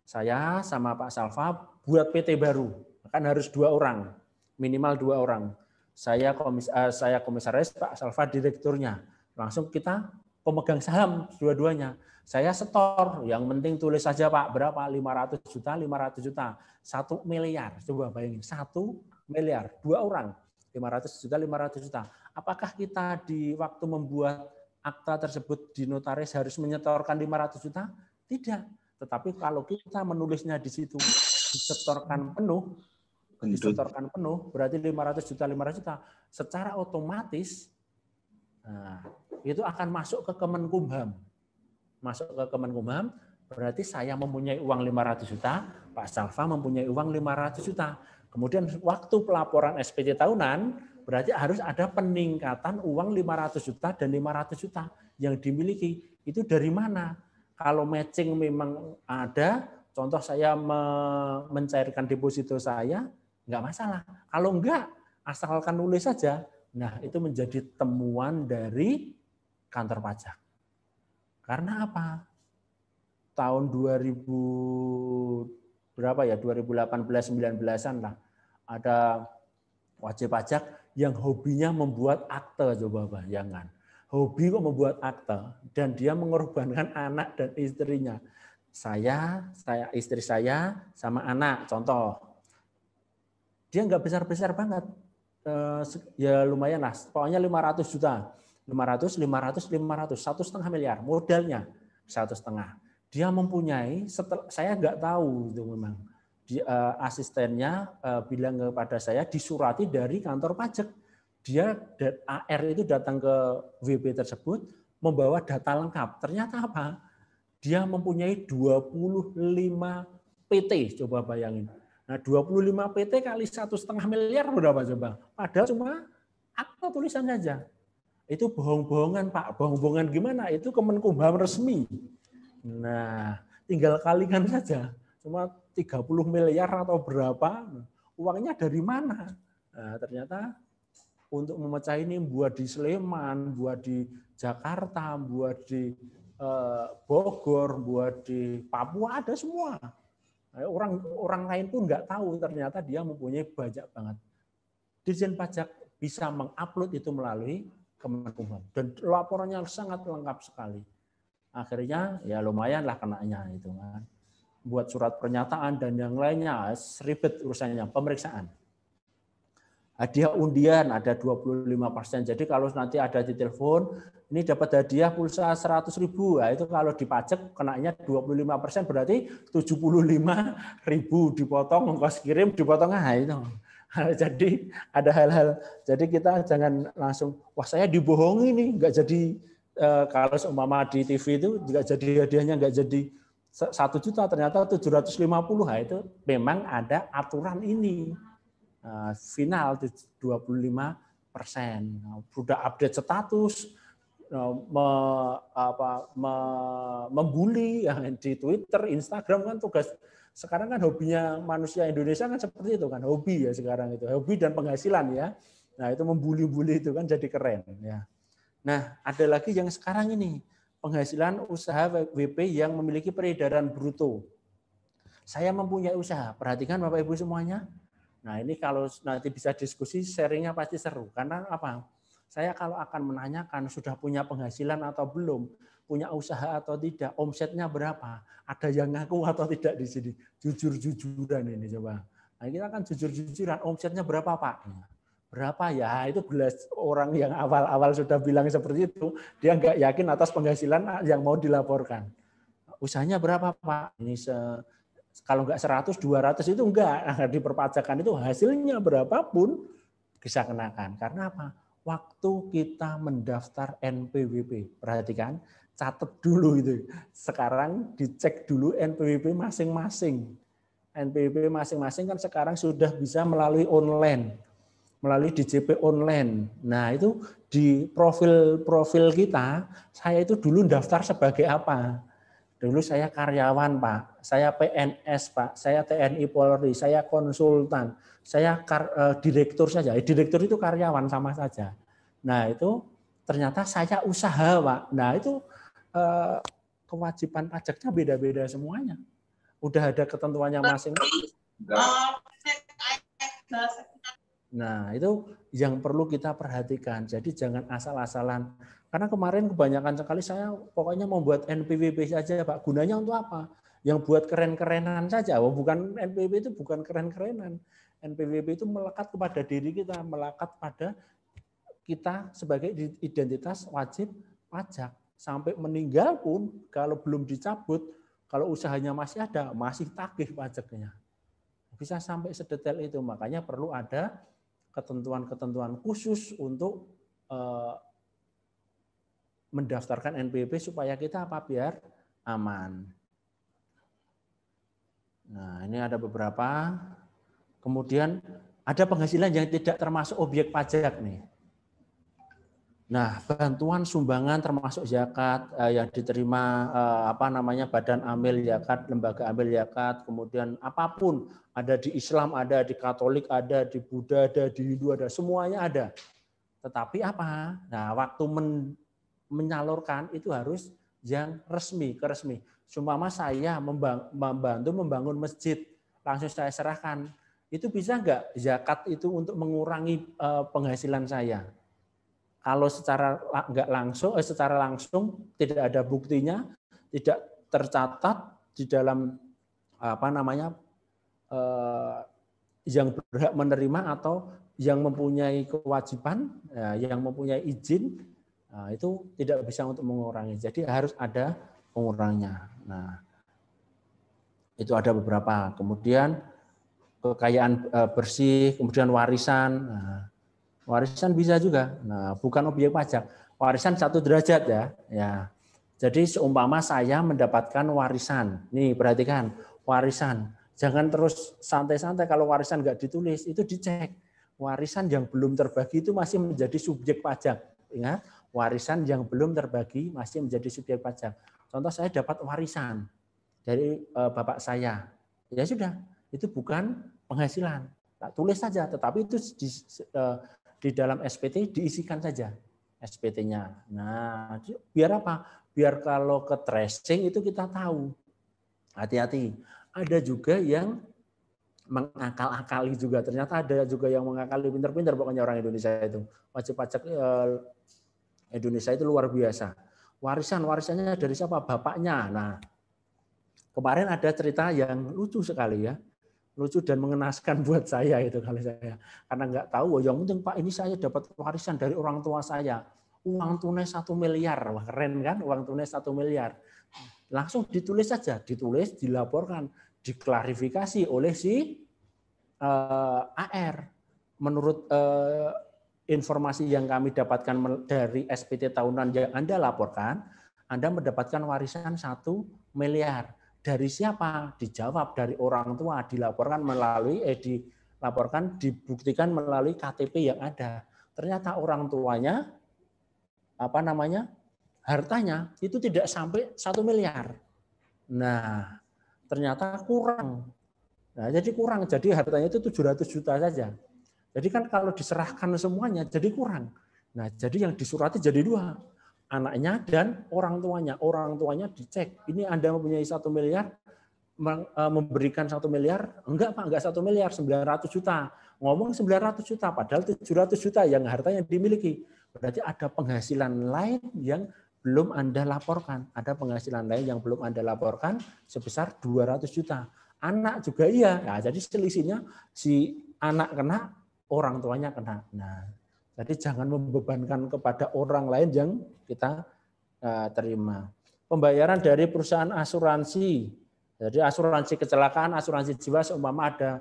Saya sama Pak Salva buat PT baru, kan harus 2 orang, minimal 2 orang. Saya komisaris, Pak Salva direkturnya. Langsung kita pemegang saham dua-duanya. Saya setor, yang penting tulis saja Pak, berapa? 500 juta, 500 juta. 1 miliar, coba bayangin, 1 miliar, 2 orang. 500 juta, 500 juta. Apakah kita di waktu membuat akta tersebut di notaris harus menyetorkan 500 juta? Tidak. Tetapi kalau kita menulisnya di situ disetorkan penuh, berarti 500 juta, 500 juta. Secara otomatis itu akan masuk ke Kemenkumham. Masuk ke Kemenkumham, berarti saya mempunyai uang 500 juta, Pak Salva mempunyai uang 500 juta. Kemudian waktu pelaporan SPT tahunan, berarti harus ada peningkatan uang 500 juta dan 500 juta yang dimiliki. Itu dari mana? Kalau matching memang ada, contoh saya mencairkan deposito saya, nggak masalah. Kalau enggak, asalkan nulis saja, nah itu menjadi temuan dari kantor pajak. Karena apa? Tahun 2018-19an lah, ada wajib pajak yang hobinya membuat akte, coba bayangkan. Hobi kok membuat akte, dan dia mengorbankan anak dan istrinya. Istri saya, sama anak, contoh. Dia nggak besar-besar banget. Ya lumayan lah, pokoknya 500 juta. 500, 1,5 miliar modalnya, 1,5. Dia mempunyai, saya nggak tahu itu memang. Asistennya bilang kepada saya, disurati dari kantor pajak. Dia AR itu datang ke WP tersebut, membawa data lengkap. Ternyata apa? Dia mempunyai 25 PT, coba bayangin. Nah, 25 PT kali 1,5 miliar berapa coba? Padahal cuma akta tulisan saja. Itu bohong-bohongan Pak. Bohong-bohongan gimana? Itu Kemenkumham resmi. Nah, tinggal kalikan saja. Cuma 30 miliar atau berapa? Uangnya dari mana? Nah, ternyata untuk memecah ini buat di Sleman, buat di Jakarta, buat di Bogor, buat di Papua, ada semua. Orang lain pun nggak tahu ternyata dia mempunyai banyak banget. Dirjen Pajak bisa mengupload itu melalui Kemenkumham dan laporannya sangat lengkap sekali. Akhirnya ya lumayan lah kenanya itu kan. Buat surat pernyataan dan yang lainnya ribet urusannya, pemeriksaan. Hadiah undian ada 25%. Jadi kalau nanti ada di telepon, ini dapat hadiah pulsa 100.000. Nah, itu kalau dipajak kenanya 25%, berarti 75.000 dipotong ongkos kirim, dipotong itu. Jadi ada hal-hal. Jadi kita jangan langsung, wah saya dibohongi nih, nggak jadi. Kalau seumpama di TV itu nggak jadi hadiahnya, nggak jadi 1 juta, ternyata 750. Nah, itu memang ada aturan ini. Final 25%. Sudah update status, membuli ya, di Twitter, Instagram kan tugas. Sekarang kan hobinya manusia Indonesia kan seperti itu kan, hobi ya sekarang itu, hobi dan penghasilan ya. Nah itu membuli-buli itu kan jadi keren ya. Nah ada lagi yang sekarang ini penghasilan usaha WP yang memiliki peredaran bruto. Saya mempunyai usaha, perhatikan Bapak Ibu semuanya. Nah ini kalau nanti bisa diskusi, sharingnya pasti seru. Karena apa? Saya kalau akan menanyakan sudah punya penghasilan atau belum, punya usaha atau tidak, omsetnya berapa, ada yang ngaku atau tidak di sini. Jujur-jujuran ini coba. Nah kita kan jujur-jujuran, omsetnya berapa Pak? Berapa ya? Itu belas orang yang awal-awal sudah bilang seperti itu, dia nggak yakin atas penghasilan yang mau dilaporkan. Usahanya berapa Pak? Ini kalau nggak 100, 200 itu enggak. Di perpajakan itu hasilnya berapapun, bisa kenakan. Karena apa? Waktu kita mendaftar NPWP, perhatikan, catat dulu itu. Sekarang dicek dulu NPWP masing-masing. NPWP masing-masing kan sekarang sudah bisa melalui online, melalui DJP online. Nah itu di profil kita, saya itu dulu daftar sebagai apa? Dulu saya karyawan Pak, saya PNS Pak, saya TNI Polri, saya konsultan, saya direktur saja. Direktur itu karyawan sama saja. Nah itu ternyata saya usaha Pak. Nah itu kewajiban pajaknya beda-beda semuanya. Udah ada ketentuannya masing-masing. Nah, itu yang perlu kita perhatikan. Jadi jangan asal-asalan. Karena kemarin kebanyakan sekali saya pokoknya membuat NPWP saja, Pak. Gunanya untuk apa? Yang buat keren-kerenan saja. Oh, bukan NPWP itu bukan keren-kerenan. NPWP itu melekat kepada diri kita, melekat pada kita sebagai identitas wajib pajak. Sampai meninggal pun kalau belum dicabut, kalau usahanya masih ada, masih tagih pajaknya. Bisa sampai sedetail itu. Makanya perlu ada ketentuan-ketentuan khusus untuk mendaftarkan NPWP supaya kita apa? Biar aman. Nah, ini ada beberapa. Kemudian ada penghasilan yang tidak termasuk objek pajak nih. Nah, bantuan sumbangan termasuk zakat yang diterima badan amil zakat, lembaga amil zakat, kemudian apapun ada di Islam, ada di Katolik, ada di Buddha, ada di Hindu, ada semuanya ada. Tetapi apa? Nah, waktu menyalurkan itu harus yang resmi, resmi. Sumpama saya membantu membangun masjid, langsung saya serahkan. Itu bisa enggak zakat itu untuk mengurangi penghasilan saya? Kalau secara enggak langsung, secara langsung tidak ada buktinya, tidak tercatat di dalam yang berhak menerima atau yang mempunyai kewajiban, yang mempunyai izin, itu tidak bisa untuk mengurangi. Jadi harus ada pengurangnya. Nah, itu ada beberapa. Kemudian kekayaan bersih, kemudian warisan. Nah, warisan bisa juga. Nah, bukan objek pajak. Warisan 1 derajat ya. Jadi seumpama saya mendapatkan warisan. Nih, perhatikan, warisan. Jangan terus santai-santai kalau warisan nggak ditulis, itu dicek. Warisan yang belum terbagi itu masih menjadi subjek pajak. Ingat, warisan yang belum terbagi masih menjadi subjek pajak. Contoh saya dapat warisan dari bapak saya. Ya sudah, itu bukan penghasilan. Tak tulis saja, tetapi itu di dalam SPT diisikan saja SPT-nya. Nah, biar apa? Biar kalau ke tracing itu kita tahu. Hati-hati. Ada juga yang mengakal-akali juga. Ternyata ada juga yang mengakali, pintar-pintar pokoknya orang Indonesia itu. Wajib pajak Indonesia itu luar biasa. Warisannya dari siapa? Bapaknya. Nah, kemarin ada cerita yang lucu sekali ya. Lucu dan mengenaskan buat saya itu kalau saya, karena nggak tahu. Yang penting Pak, ini saya dapat warisan dari orang tua saya, uang tunai 1 miliar. Wah, keren kan, uang tunai 1 miliar. Langsung ditulis saja, ditulis, dilaporkan, diklarifikasi oleh si AR. Menurut informasi yang kami dapatkan dari SPT tahunan yang Anda laporkan, Anda mendapatkan warisan 1 miliar. Dari siapa? Dijawab dari orang tua, dilaporkan dibuktikan melalui KTP yang ada. Ternyata orang tuanya hartanya itu tidak sampai 1 miliar. Nah, ternyata kurang. Nah, jadi hartanya itu 700 juta saja. Jadi kan kalau diserahkan semuanya jadi kurang. Nah, jadi yang disurati jadi 2. Anaknya dan orang tuanya. Orang tuanya dicek, ini Anda mempunyai 1 miliar, memberikan 1 miliar, enggak Pak, enggak 1 miliar, 900 juta. Ngomong 900 juta, padahal 700 juta yang hartanya dimiliki. Berarti ada penghasilan lain yang belum Anda laporkan. Ada penghasilan lain yang belum Anda laporkan sebesar 200 juta. Anak juga iya. Nah, jadi selisihnya si anak kena, orang tuanya kena. Nah, jadi jangan membebankan kepada orang lain yang kita terima. Pembayaran dari perusahaan asuransi. Jadi asuransi kecelakaan, asuransi jiwa seumpama ada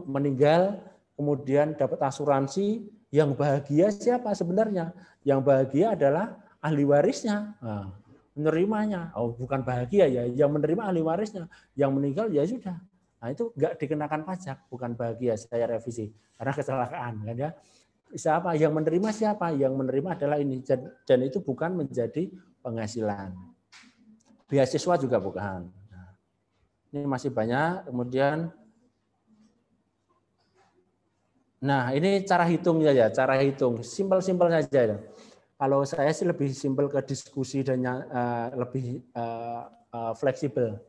meninggal, kemudian dapat asuransi, yang bahagia siapa sebenarnya? Yang bahagia adalah ahli warisnya. Nah, menerimanya. Oh, bukan bahagia ya, yang menerima ahli warisnya. Yang meninggal ya sudah. Nah, itu enggak dikenakan pajak, bukan bahagia, saya revisi. Karena kecelakaan kan ya. Siapa yang menerima siapa? Yang menerima adalah ini, dan itu bukan menjadi penghasilan. Beasiswa juga bukan. Nah, ini masih banyak. Kemudian, nah ini cara hitungnya ya, cara hitung simpel-simpel saja. Kalau saya sih lebih simpel ke diskusi dan lebih fleksibel.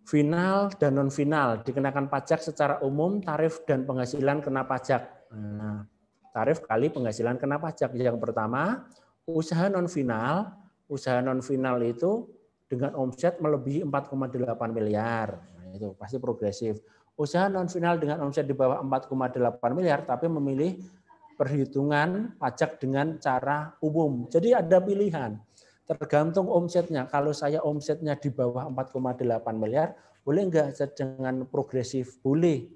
Final dan non final dikenakan pajak secara umum, tarif dan penghasilan kena pajak. Nah, tarif kali penghasilan kena pajak. Yang pertama, usaha non final. Usaha non final itu dengan omset melebihi 4,8 miliar. Nah, itu pasti progresif. Usaha non final dengan omset di bawah 4,8 miliar tapi memilih perhitungan pajak dengan cara umum. Jadi ada pilihan. Tergantung omsetnya. Kalau saya omsetnya di bawah 4,8 miliar, boleh enggak dengan progresif? Boleh.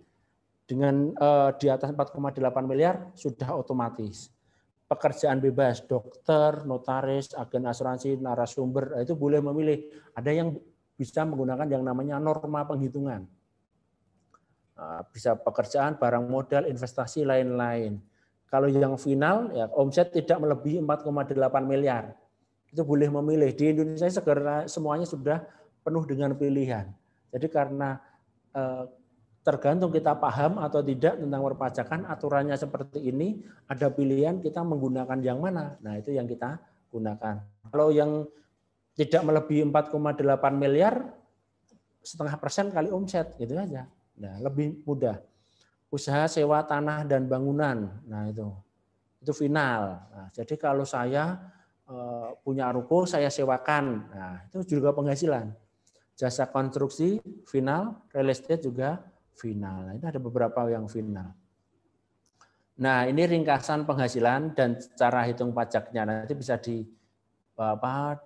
Dengan di atas 4,8 miliar sudah otomatis. Pekerjaan bebas, dokter, notaris, agen asuransi, narasumber, itu boleh memilih. Ada yang bisa menggunakan yang namanya norma penghitungan. Bisa pekerjaan, barang modal, investasi, lain-lain. Kalau yang final, ya omset tidak melebihi 4,8 miliar. Itu boleh memilih. Di Indonesia segera semuanya sudah penuh dengan pilihan. Jadi karena tergantung kita paham atau tidak tentang perpajakan, aturannya seperti ini, ada pilihan kita menggunakan yang mana. Nah, itu yang kita gunakan. Kalau yang tidak melebihi 4,8 miliar, 0,5% kali omset, gitu aja. Nah, lebih mudah. Usaha sewa tanah dan bangunan, nah itu final. Nah, jadi kalau saya punya ruko, saya sewakan, nah itu juga penghasilan. Jasa konstruksi final, real estate juga final. Nah, itu ada beberapa yang final. Nah, ini ringkasan penghasilan dan cara hitung pajaknya nanti bisa dibaca,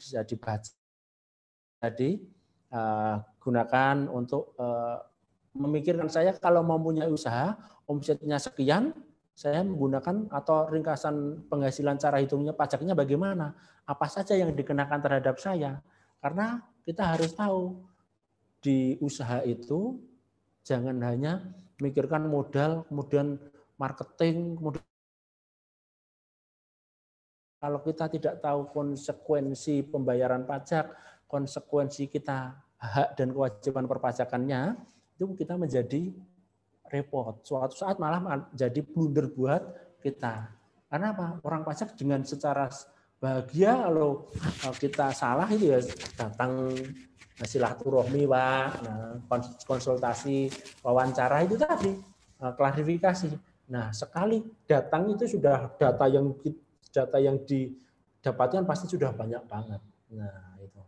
jadi gunakan untuk memikirkan saya kalau mempunyai usaha omsetnya sekian, saya menggunakan atau ringkasan penghasilan cara hitungnya pajaknya bagaimana, apa saja yang dikenakan terhadap saya, karena kita harus tahu di usaha itu jangan hanya memikirkan modal, kemudian marketing, kemudian kalau kita tidak tahu konsekuensi pembayaran pajak, konsekuensi kita hak dan kewajiban perpajakannya, itu kita menjadi repot. Suatu saat malah jadi blunder buat kita. Karena apa? Orang pajak dengan secara bahagia kalau kita salah itu ya datang silaturahmi, Pak, nah, konsultasi, wawancara itu tadi, klarifikasi. Nah, sekali datang itu sudah data yang didapatkan pasti sudah banyak banget. Nah, itu.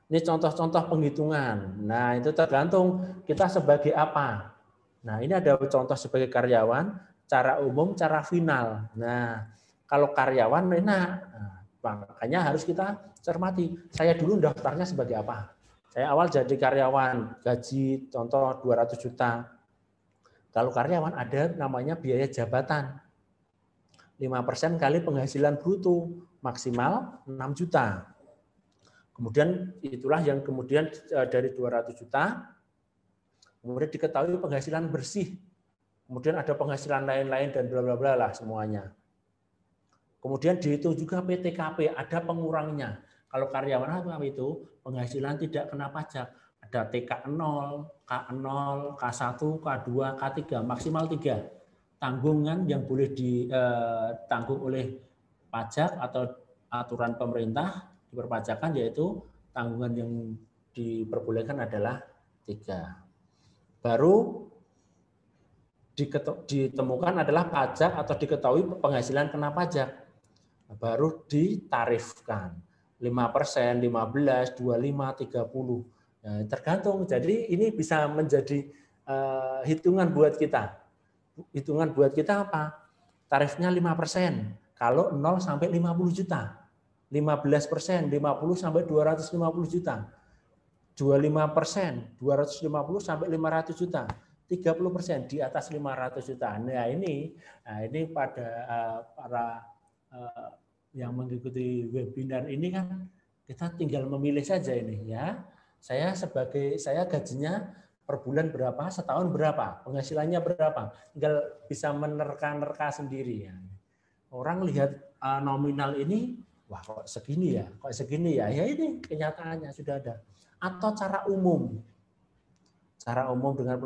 Ini contoh-contoh penghitungan. Nah, itu tergantung kita sebagai apa. Nah, ini ada contoh sebagai karyawan, cara umum, cara final. Nah, kalau karyawan enak. Nah, makanya harus kita cermati. Saya dulu daftarnya sebagai apa? Saya awal jadi karyawan, gaji contoh 200 juta. Kalau karyawan ada namanya biaya jabatan. 5% kali penghasilan bruto, maksimal 6 juta. Kemudian itulah yang kemudian dari 200 juta, kemudian diketahui penghasilan bersih. Kemudian ada penghasilan lain-lain dan bla bla bla lah semuanya. Kemudian dihitung juga PTKP, ada pengurangnya. Kalau karyawan apa itu? Penghasilan tidak kena pajak. Ada TK0, K0, K1, K2, K3, maksimal 3. Tanggungan yang boleh ditanggung oleh pajak atau aturan pemerintah di perpajakan, yaitu tanggungan yang diperbolehkan adalah 3. Baru ditemukan adalah pajak atau diketahui penghasilan kena pajak. Baru ditarifkan 5%, 15%, 25%, 30%. Nah, tergantung. Jadi ini bisa menjadi hitungan buat kita. Hitungan buat kita apa? Tarifnya 5%. Kalau 0 sampai 50 juta. 15%, 50 sampai 250 juta. 25%, 250 sampai 500 juta. 30% di atas 500 juta. Nah ini pada para yang mengikuti webinar ini kan kita tinggal memilih saja ini ya. Saya gajinya per bulan berapa, setahun berapa, penghasilannya berapa. Tinggal bisa menerka-nerka sendiri ya. Orang lihat nominal ini, wah kok segini ya, ya ini kenyataannya sudah ada. Atau cara umum dengan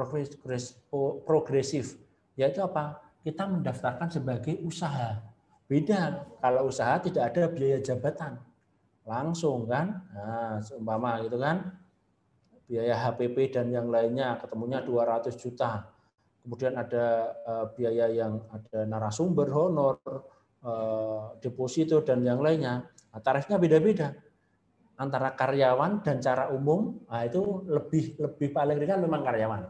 progresif, yaitu apa? Kita mendaftarkan sebagai usaha. Beda kalau usaha tidak ada biaya jabatan, langsung kan? Nah, seumpama gitu kan, biaya HPP dan yang lainnya ketemunya 200 juta. Kemudian ada biaya yang ada narasumber, honor, deposito dan yang lainnya. Nah, tarifnya beda-beda antara karyawan dan cara umum. Nah, itu lebih paling ringan memang karyawan.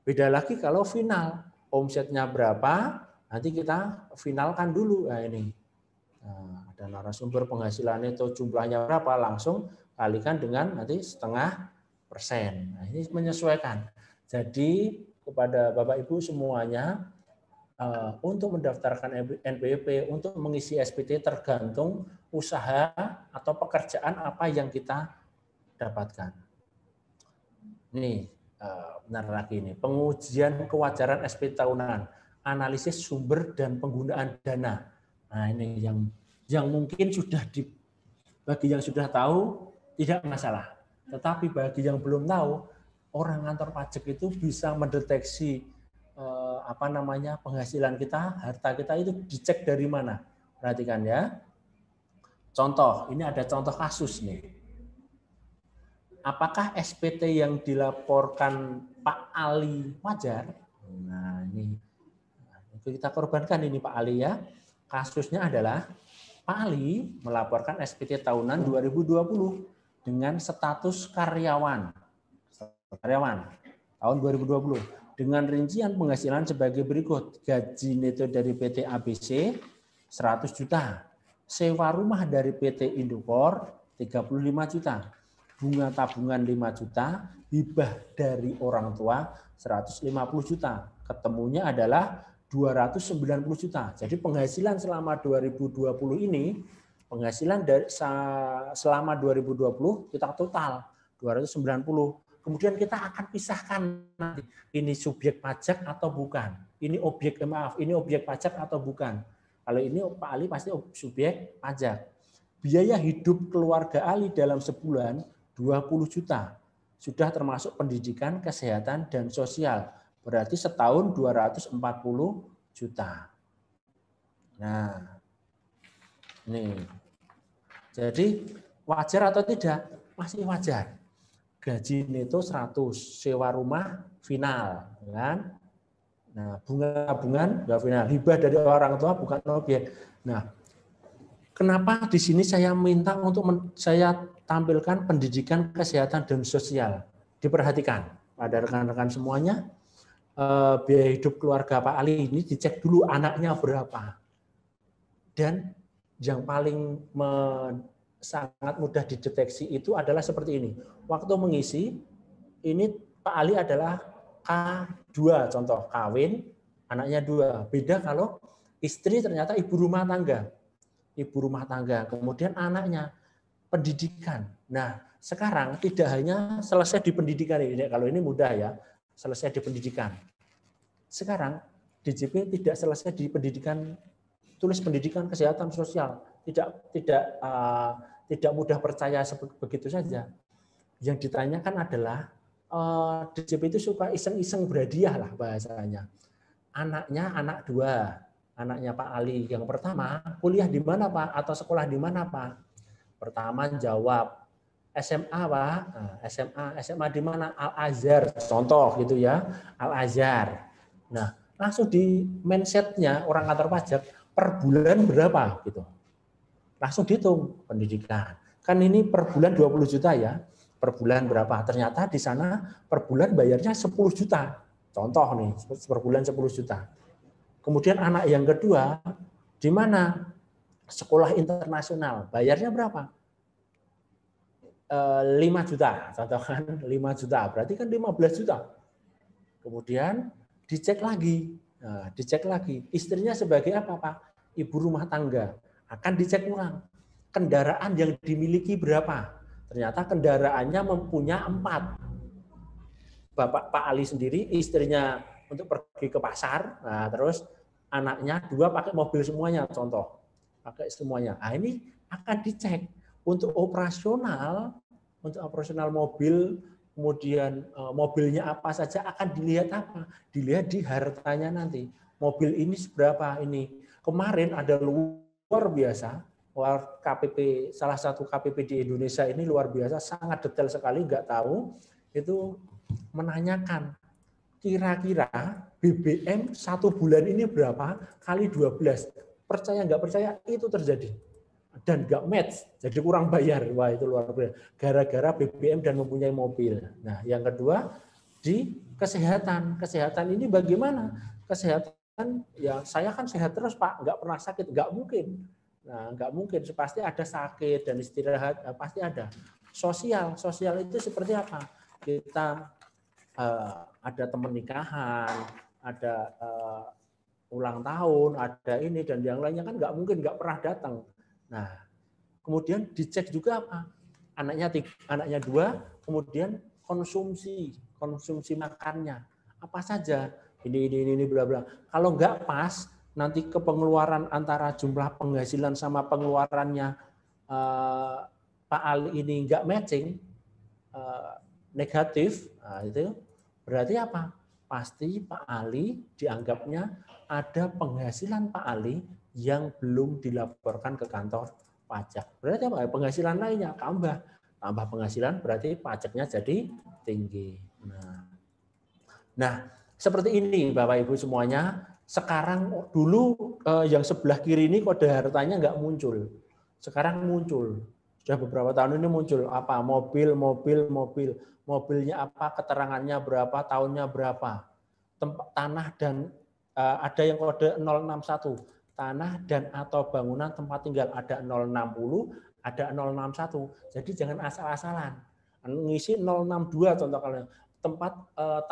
Beda lagi kalau final, omsetnya berapa, nanti kita finalkan dulu. Nah, ini ada narasumber penghasilan itu jumlahnya berapa, langsung kalikan dengan nanti 0,5%. Nah, ini menyesuaikan. Jadi kepada Bapak Ibu semuanya, untuk mendaftarkan NPWP, untuk mengisi SPT tergantung usaha atau pekerjaan apa yang kita dapatkan. Ini benar lagi ini, pengujian kewajaran SPT tahunan, analisis sumber dan penggunaan dana. Nah ini yang mungkin bagi yang sudah tahu tidak masalah, tetapi bagi yang belum tahu, orang kantor pajak itu bisa mendeteksi penghasilan kita, harta kita itu dicek dari mana. Perhatikan ya. Contoh, ini ada contoh kasus nih. Apakah SPT yang dilaporkan Pak Ali wajar? Nah, ini kita korbankan ini Pak Ali ya. Kasusnya adalah Pak Ali melaporkan SPT tahunan 2020 dengan status karyawan. Tahun 2020. Dengan rincian penghasilan sebagai berikut. Gaji neto dari PT ABC 100 juta. Sewa rumah dari PT Indopor 35 juta. Bunga tabungan 5 juta. Hibah dari orang tua 150 juta. Ketemunya adalah 290 juta. Jadi penghasilan selama 2020 ini, penghasilan selama 2020 kita total 290. Kemudian kita akan pisahkan nanti ini subjek pajak atau bukan. Ini objek pajak atau bukan. Kalau ini Pak Ali pasti subjek pajak. Biaya hidup keluarga Ali dalam sebulan 20 juta. Sudah termasuk pendidikan, kesehatan dan sosial. Berarti setahun 240 juta. Nah, ini. Jadi wajar atau tidak? Masih wajar. Gaji neto 100, sewa rumah final, kan? Nah, bunga tabungan nggak final, hibah dari orang tua bukan objek. Nah, kenapa di sini saya minta untuk saya tampilkan pendidikan, kesehatan dan sosial? Diperhatikan pada rekan-rekan semuanya, biaya hidup keluarga Pak Ali ini dicek dulu anaknya berapa. Dan yang paling sangat mudah dideteksi itu adalah seperti ini. Waktu mengisi, ini Pak Ali adalah K2, contoh kawin, anaknya 2. Beda kalau istri ternyata ibu rumah tangga. Ibu rumah tangga, kemudian anaknya pendidikan. Nah, sekarang tidak hanya selesai di pendidikan ini, kalau ini mudah ya, selesai di pendidikan. Sekarang DJP tidak selesai di pendidikan, tulis pendidikan, kesehatan, sosial. Tidak mudah percaya begitu saja. Yang ditanyakan adalah DJP itu suka iseng-iseng berhadiah lah bahasanya. Anaknya anak 2, anaknya Pak Ali. Yang pertama, kuliah di mana Pak? Atau sekolah di mana Pak? Pertama jawab, SMA Pak. Nah, SMA di mana? Al-Azhar, contoh gitu ya. Al-Azhar. Nah, langsung di mindset-nya orang kantor pajak, per bulan berapa gitu. Langsung dihitung pendidikan. Kan ini per bulan 20 juta ya. Per bulan berapa? Ternyata di sana per bulan bayarnya 10 juta. Contoh nih, per bulan 10 juta. Kemudian anak yang kedua, di mana? Sekolah internasional. Bayarnya berapa? 5 juta. Contoh kan 5 juta. Berarti kan 15 juta. Kemudian dicek lagi. Nah, dicek lagi. Istrinya sebagai apa, Pak? Ibu rumah tangga. Akan dicek ulang. Kendaraan yang dimiliki berapa? Ternyata kendaraannya mempunyai 4. Bapak Pak Ali sendiri, istrinya untuk pergi ke pasar, nah terus anaknya 2 pakai mobil semuanya, contoh. Pakai semuanya. Nah, ini akan dicek untuk operasional mobil, kemudian mobilnya apa saja akan dilihat apa? Dilihat di hartanya nanti. Mobil ini seberapa ini? Kemarin ada luar biasa, KPP, salah satu KPP di Indonesia ini luar biasa, sangat detail sekali, nggak tahu itu menanyakan kira-kira BBM 1 bulan ini berapa kali 12. Percaya nggak percaya itu terjadi. Dan nggak match, jadi kurang bayar. Wah, itu luar biasa. Gara-gara BBM dan mempunyai mobil. Nah, yang kedua di kesehatan. Kesehatan ini bagaimana? Kesehatan, ya saya kan sehat terus Pak, nggak pernah sakit, nggak mungkin. Nah, nggak mungkin, pasti ada sakit dan istirahat, pasti ada. Sosial itu seperti apa? Kita ada teman nikahan, ada ulang tahun, ada ini dan yang lainnya kan nggak mungkin nggak pernah datang. Nah, kemudian dicek juga apa? Anaknya 2, kemudian konsumsi makannya apa saja, ini bla bla. Kalau nggak pas, nanti ke pengeluaran antara jumlah penghasilan sama pengeluarannya Pak Ali ini nggak matching, negatif, nah itu berarti apa? Pasti Pak Ali dianggapnya ada penghasilan Pak Ali yang belum dilaporkan ke kantor pajak. Berarti apa? Penghasilan lainnya tambah penghasilan berarti pajaknya jadi tinggi. Nah, seperti ini Bapak Ibu semuanya. Sekarang dulu yang sebelah kiri ini kode hartanya nggak muncul. Sekarang muncul. Sudah beberapa tahun ini muncul apa? Mobil. Mobilnya apa? Keterangannya berapa? Tahunnya berapa? Tanah dan ada yang kode 061. Tanah dan atau bangunan tempat tinggal ada 060, ada 061. Jadi jangan asal-asalan. Ngisi 062 contoh kalian. Tempat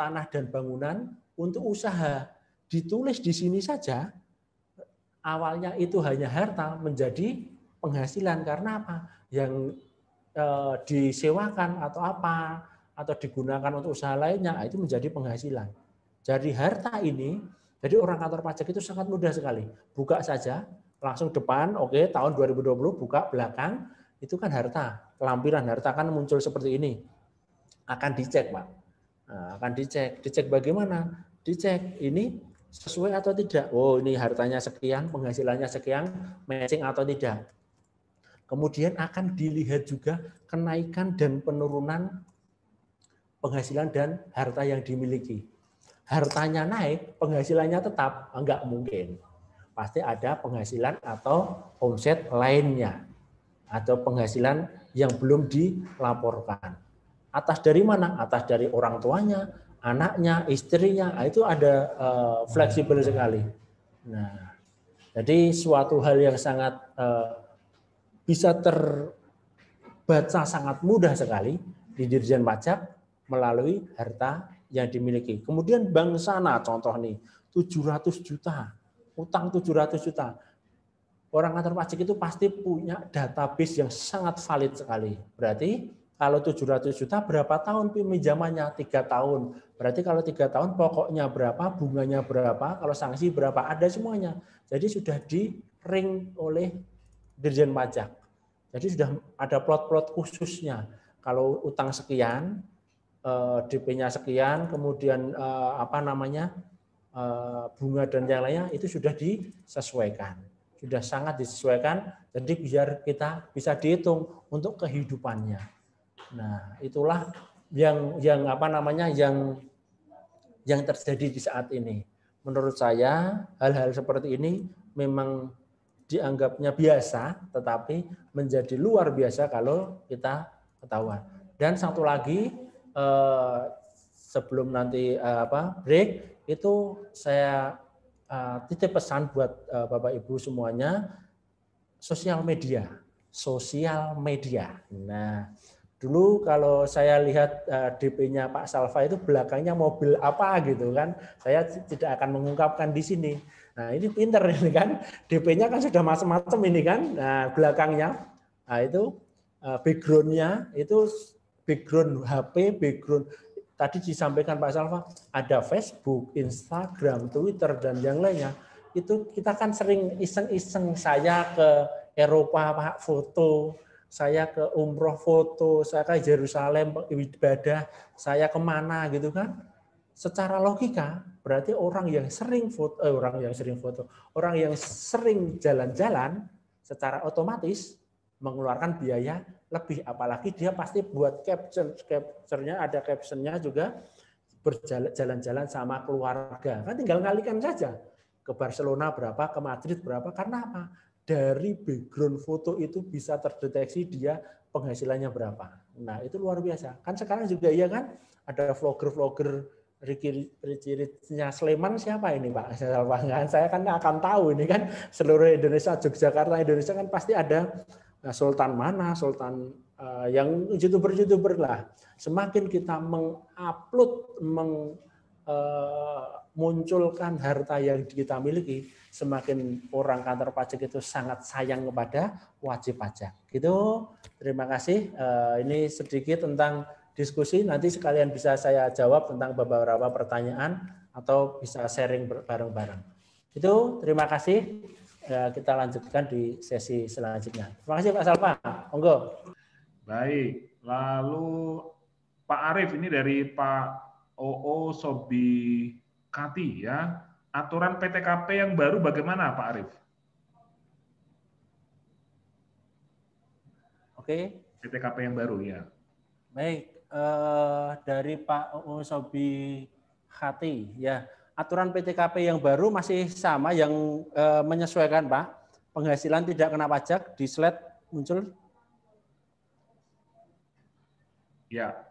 tanah dan bangunan untuk usaha. Ditulis di sini saja, awalnya itu hanya harta menjadi penghasilan. Karena apa? Yang disewakan atau apa, atau digunakan untuk usaha lainnya, itu menjadi penghasilan. Jadi harta ini, jadi orang kantor pajak itu sangat mudah sekali. Buka saja, langsung depan, oke, tahun 2020, buka belakang, itu kan harta. Lampiran harta kan muncul seperti ini. Akan dicek, Pak. Nah, akan dicek bagaimana? Dicek ini sesuai atau tidak. Oh, ini hartanya sekian, penghasilannya sekian, matching atau tidak. Kemudian akan dilihat juga kenaikan dan penurunan penghasilan dan harta yang dimiliki. Hartanya naik, penghasilannya tetap, enggak mungkin. Pasti ada penghasilan atau omset lainnya. Atau penghasilan yang belum dilaporkan. Atas dari mana? Atas dari orang tuanya, anaknya, istrinya, itu ada fleksibel sekali. Nah, jadi suatu hal yang sangat bisa terbaca sangat mudah sekali di Dirjen Pajak melalui harta yang dimiliki. Kemudian bank sana, contoh nih, 700 juta, utang 700 juta. Orang kantor pajak itu pasti punya database yang sangat valid sekali. Berarti kalau 700 juta berapa tahun pinjamannya? 3 tahun. Berarti kalau 3 tahun pokoknya berapa, bunganya berapa, kalau sanksi berapa, ada semuanya. Jadi sudah di-ring oleh Dirjen Pajak. Jadi sudah ada plot-plot khususnya. Kalau utang sekian, DP-nya sekian, kemudian bunga dan yang lainnya itu sudah disesuaikan. Sudah sangat disesuaikan, jadi biar kita bisa dihitung untuk kehidupannya. Nah, itulah yang terjadi di saat ini. Menurut saya hal-hal seperti ini memang dianggapnya biasa, tetapi menjadi luar biasa kalau kita ketahuan. Dan satu lagi sebelum nanti break itu saya titip pesan buat Bapak Ibu semuanya, sosial media. Nah, Dulu kalau saya lihat DP-nya Pak Salva itu belakangnya mobil apa gitu kan, saya tidak akan mengungkapkan di sini. Nah ini pinter ini kan, DP-nya kan sudah macam-macam ini kan, nah belakangnya, nah itu background-nya itu background HP, background tadi disampaikan Pak Salva ada Facebook, Instagram, Twitter dan yang lainnya. Itu kita kan sering iseng-iseng, saya ke Eropa Pak foto, saya ke umroh foto, saya ke Yerusalem ibadah, saya kemana gitu kan. Secara logika berarti orang yang sering orang yang sering jalan-jalan secara otomatis mengeluarkan biaya lebih, apalagi dia pasti buat capture-nya ada captionnya juga berjalan-jalan sama keluarga. Kan tinggal ngalikan saja ke Barcelona berapa, ke Madrid berapa, karena apa? Dari background foto itu bisa terdeteksi dia penghasilannya berapa. Nah itu luar biasa. Kan sekarang juga iya kan, ada vlogger-vlogger Rich-nya Sleman siapa ini Pak? Saya kan akan tahu ini kan seluruh Indonesia, Yogyakarta, Indonesia kan pasti ada Sultan mana, Sultan yang YouTuber lah. Semakin kita mengupload, munculkan harta yang kita miliki, semakin orang kantor pajak itu sangat sayang kepada wajib pajak. Gitu. Terima kasih. Ini sedikit tentang diskusi. Nanti sekalian bisa saya jawab tentang beberapa pertanyaan atau bisa sharing bareng-bareng. Itu terima kasih. Kita lanjutkan di sesi selanjutnya. Terima kasih Pak Salva. Monggo. Baik. Lalu Pak Arief ini dari Pak OO Sobi Kati ya, aturan PTKP yang baru bagaimana Pak Arief? Oke. PTKP yang baru ya. Baik, dari Pak OO Sobi Kati ya, aturan PTKP yang baru masih sama yang menyesuaikan Pak. Penghasilan tidak kena pajak, di slide muncul. Ya.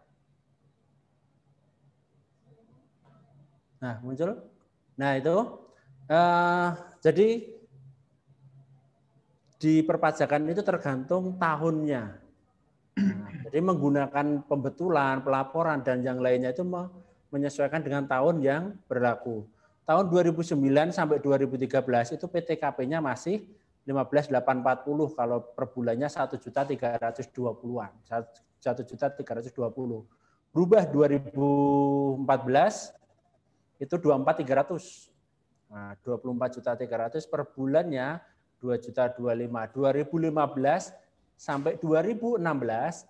Nah, muncul. Nah, itu. Jadi, di perpajakan itu tergantung tahunnya. Nah, jadi menggunakan pembetulan, pelaporan, dan yang lainnya itu menyesuaikan dengan tahun yang berlaku. Tahun 2009 sampai 2013 itu PTKP-nya masih 15.840, kalau per bulannya 1.320-an. 1.320. Berubah 2014 itu 24.300. Nah, 24.300 per bulannya 2.025. 2015 sampai 2016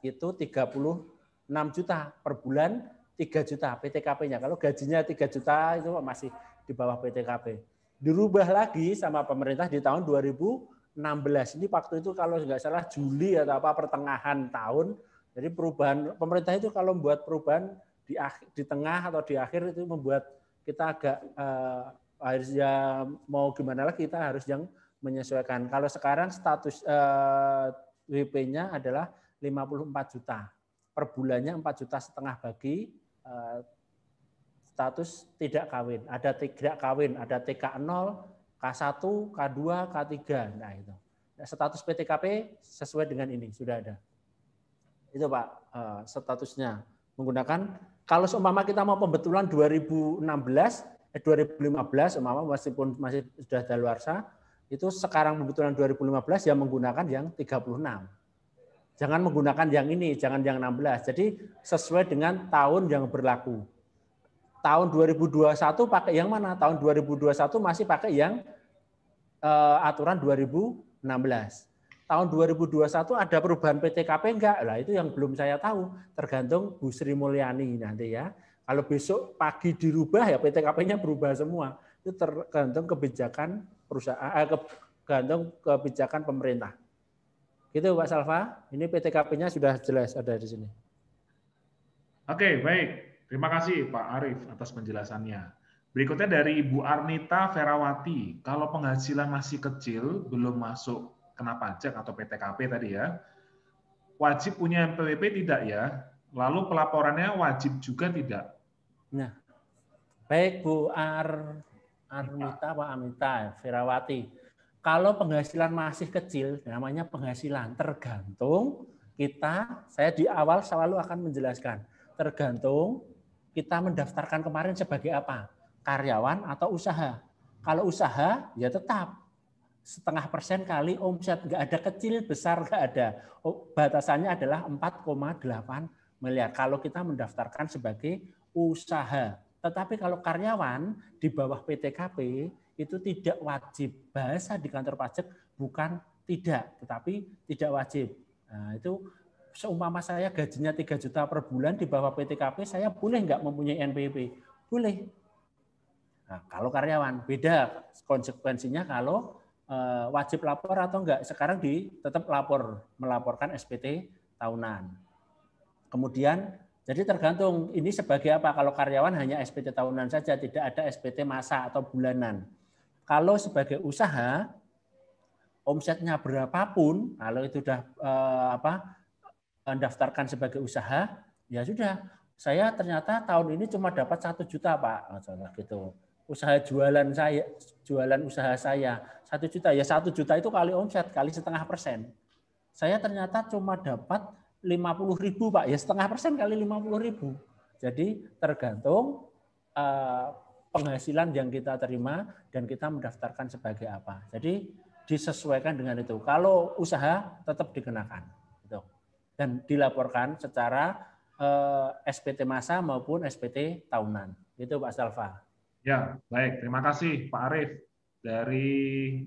itu 36 juta per bulan, 3 juta PTKP-nya. Kalau gajinya 3 juta itu masih di bawah PTKP. Dirubah lagi sama pemerintah di tahun 2016. Ini waktu itu kalau nggak salah Juli atau apa pertengahan tahun. Jadi perubahan pemerintah itu kalau membuat perubahan di tengah atau di akhir itu membuat kita agak harusnya mau gimana lagi, kita harus yang menyesuaikan. Kalau sekarang status WP-nya adalah 54 juta. Per bulannya 4,5 juta bagi status tidak kawin. Ada tidak kawin, ada TK0, K1, K2, K3. Nah itu. Status PTKP sesuai dengan ini, sudah ada. Itu Pak statusnya. Menggunakan, kalau seumpama kita mau pembetulan 2015 umpama meskipun masih sudah daluarsa, itu sekarang pembetulan 2015 ya menggunakan yang 36. Jangan menggunakan yang ini, jangan yang 16. Jadi sesuai dengan tahun yang berlaku. Tahun 2021 pakai yang mana? Tahun 2021 masih pakai yang aturan 2016. Tahun 2021 ada perubahan PTKP enggak? Lah itu yang belum saya tahu, tergantung Bu Sri Mulyani nanti ya. Kalau besok pagi dirubah ya PTKP-nya berubah semua. Itu tergantung kebijakan perusahaan, tergantung kebijakan pemerintah. Gitu Pak Salva, ini PTKP-nya sudah jelas ada di sini. Oke, baik. Terima kasih Pak Arief atas penjelasannya. Berikutnya dari Ibu Arnita Ferawati. Kalau penghasilan masih kecil, belum masuk kena pajak atau PTKP tadi ya, wajib punya NPWP tidak ya? Lalu pelaporannya wajib juga tidak? Nah, baik Bu Arnita Pak Amita Ferawati. Kalau penghasilan masih kecil, namanya penghasilan tergantung saya di awal selalu akan menjelaskan, tergantung kita mendaftarkan kemarin sebagai apa, karyawan atau usaha. Kalau usaha, ya tetap 0,5% kali omset, nggak ada kecil, besar nggak ada. Batasannya adalah 4,8 miliar kalau kita mendaftarkan sebagai usaha. Tetapi kalau karyawan di bawah PTKP itu tidak wajib. Bahasa di kantor pajak bukan tidak, tetapi tidak wajib. Nah, itu seumpama saya gajinya 3 juta per bulan di bawah PTKP, saya boleh nggak mempunyai NPWP? Boleh. Nah, kalau karyawan, beda konsekuensinya kalau wajib lapor atau enggak. Sekarang tetap melaporkan SPT tahunan. Kemudian, jadi tergantung ini sebagai apa. Kalau karyawan hanya SPT tahunan saja, tidak ada SPT masa atau bulanan. Kalau sebagai usaha, omsetnya berapapun, kalau itu sudah mendaftarkan sebagai usaha, ya sudah. Saya ternyata tahun ini cuma dapat 1 juta, Pak. Gitu. Usaha jualan usaha saya 1 juta, ya 1 juta itu kali omset kali 0,5%. Saya ternyata cuma dapat 50.000, Pak, ya 0,5% kali 50.000. Jadi tergantung penghasilan yang kita terima dan kita mendaftarkan sebagai apa. Jadi disesuaikan dengan itu. Kalau usaha tetap dikenakan, gitu. Dan dilaporkan secara SPT masa maupun SPT tahunan. Itu Pak Salva. Ya, baik. Terima kasih Pak Arief dari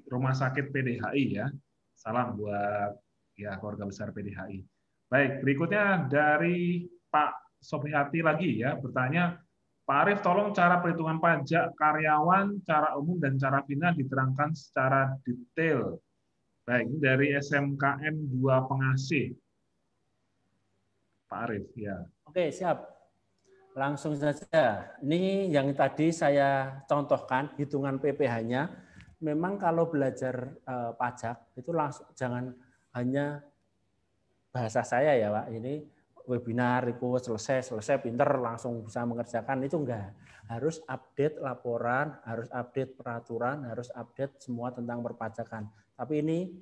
Rumah Sakit PDHI ya. Salam buat ya keluarga besar PDHI. Baik, berikutnya dari Pak Sophihati lagi ya, bertanya, Pak Arief tolong cara perhitungan pajak karyawan, cara umum dan cara final diterangkan secara detail. Baik, ini dari SMKN 2 Pengasih. Pak Arief, ya. Oke, siap. Langsung saja. Ini yang tadi saya contohkan, hitungan PPh-nya. Memang kalau belajar pajak, itu langsung jangan hanya bahasa saya ya Pak, ini webinar, itu selesai, pinter, langsung bisa mengerjakan, itu enggak. Harus update laporan, harus update peraturan, harus update semua tentang perpajakan. Tapi ini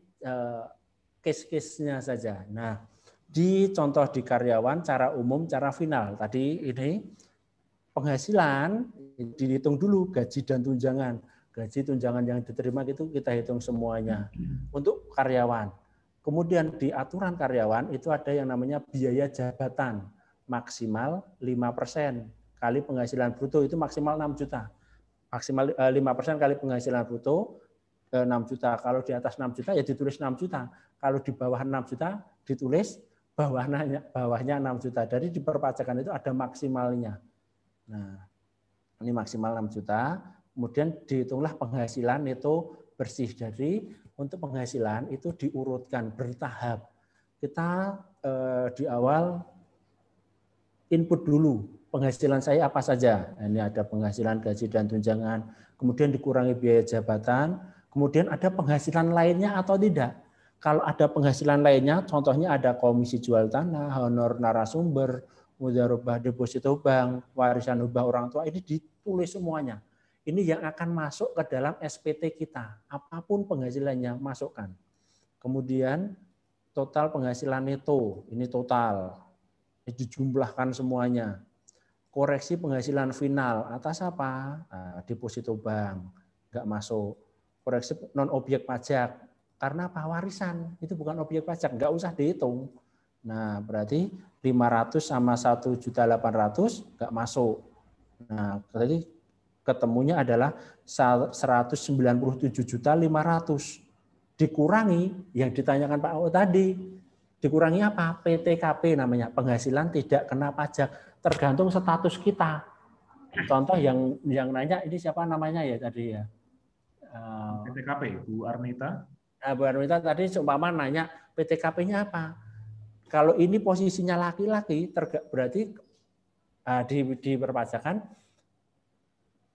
case-case-nya saja. Nah, di contoh di karyawan, cara umum, cara final. Tadi ini penghasilan dihitung dulu, gaji dan tunjangan. Gaji tunjangan yang diterima itu kita hitung semuanya. Untuk karyawan. Kemudian di aturan karyawan itu ada yang namanya biaya jabatan. Maksimal 5% kali penghasilan bruto itu maksimal 6 juta. Maksimal 5% kali penghasilan bruto 6 juta. Kalau di atas 6 juta ya ditulis 6 juta. Kalau di bawah 6 juta ditulis bawahnya 6 juta. Jadi di perpajakan itu ada maksimalnya. Nah, ini maksimal 6 juta. Kemudian dihitunglah penghasilan itu bersih. Jadi untuk penghasilan itu diurutkan bertahap. Kita di awal input dulu. Penghasilan saya apa saja. Ini ada penghasilan gaji dan tunjangan. Kemudian dikurangi biaya jabatan. Kemudian ada penghasilan lainnya atau tidak. Kalau ada penghasilan lainnya, contohnya ada komisi jual tanah, honor narasumber, mudharabah deposito bank, warisan hibah orang tua, ini ditulis semuanya. Ini yang akan masuk ke dalam SPT kita. Apapun penghasilannya, masukkan. Kemudian total penghasilan neto, ini total. Ini dijumlahkan semuanya. Koreksi penghasilan final, atas apa? Nah, deposito bank, nggak masuk. Koreksi non-objek pajak, karena apa? Warisan, itu bukan objek pajak, nggak usah dihitung. Nah, berarti 500 sama 1.800.000 nggak masuk. Nah, berarti ketemunya adalah 197.500.000. Dikurangi yang ditanyakan Pak O tadi. Dikurangi apa? PTKP namanya, penghasilan tidak kena pajak. Tergantung status kita. Contoh yang nanya ini siapa namanya ya tadi ya? PTKP, Bu Arnita. Nah, Bu Arnita tadi seumpama nanya PTKP-nya apa? Kalau ini posisinya laki-laki, berarti di perpajakan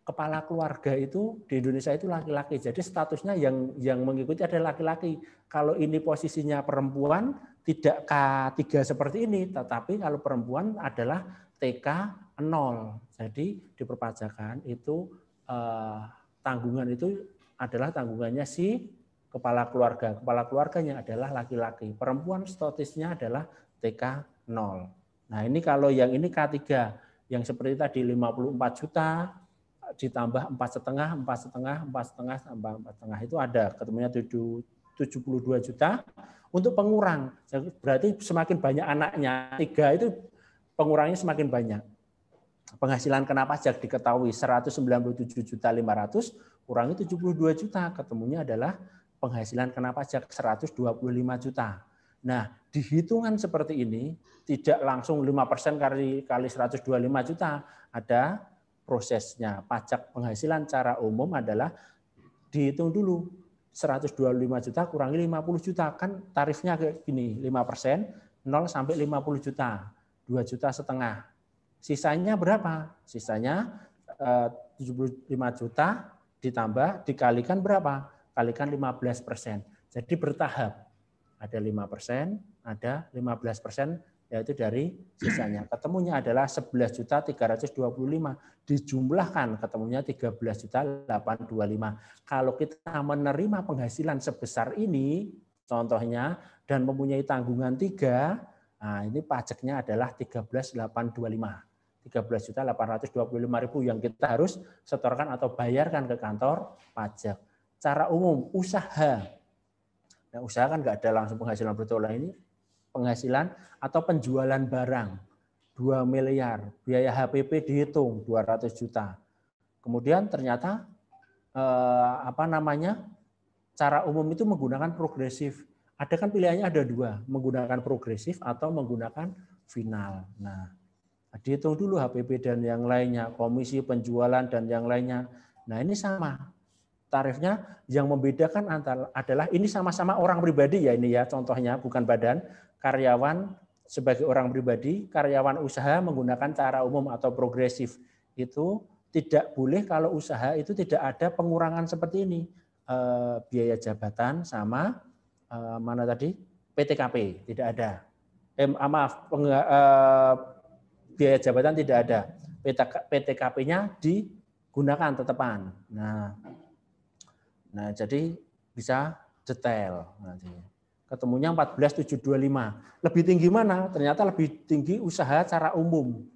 kepala keluarga itu di Indonesia itu laki-laki. Jadi statusnya yang mengikuti adalah laki-laki. Kalau ini posisinya perempuan tidak K3 seperti ini, tetapi kalau perempuan adalah TK 0. Jadi di perpajakan itu tanggungan itu adalah tanggungannya si kepala keluarga. Kepala keluarganya adalah laki-laki. Perempuan statusnya adalah TK 0. Nah ini kalau yang ini K3, yang seperti tadi 54 juta, ditambah 4,5, 4,5, 4,5, tambah 4,5 itu ada ketemunya 72 juta untuk pengurang. Berarti semakin banyak anaknya, 3 itu pengurangnya semakin banyak. Penghasilan kena pajak diketahui 197.500 kurangi 72 juta, ketemunya adalah penghasilan kena pajak 125 juta. Nah, di hitungan seperti ini tidak langsung 5% kali 125 juta, ada prosesnya. Pajak penghasilan secara umum adalah dihitung dulu 125 juta kurangi 50 juta, kan tarifnya kayak gini, 5%, 0 sampai 50 juta, 2,5 juta. Sisanya berapa? Sisanya 75 juta ditambah dikalikan berapa? Kalikan 15%. Jadi bertahap. Ada 5%, ada 15%, yaitu dari sisanya. Ketemunya adalah 11.325. Dijumlahkan ketemunya 13.825. Kalau kita menerima penghasilan sebesar ini, contohnya, dan mempunyai tanggungan 3, nah ini pajaknya adalah 13.825. 13.825.000 yang kita harus setorkan atau bayarkan ke kantor pajak. Cara umum, usaha. Nah, usaha kan nggak ada langsung penghasilan bruto. Ini penghasilan atau penjualan barang 2 miliar, biaya HPP dihitung 200 juta. Kemudian ternyata cara umum itu menggunakan progresif. Ada kan pilihannya ada 2, menggunakan progresif atau menggunakan final. Nah, dihitung dulu HPP dan yang lainnya, komisi penjualan dan yang lainnya. Nah, ini sama. Tarifnya yang membedakan adalah ini sama-sama orang pribadi ya ini ya contohnya, bukan badan. Karyawan sebagai orang pribadi, karyawan usaha menggunakan cara umum atau progresif. Itu tidak boleh kalau usaha itu tidak ada pengurangan seperti ini. Biaya jabatan sama mana tadi? PTKP tidak ada. Biaya jabatan tidak ada. PTKP-nya digunakan tetepan. Nah, jadi bisa detail nanti. Ketemunya 14.725. Lebih tinggi mana? Ternyata lebih tinggi usaha cara umum.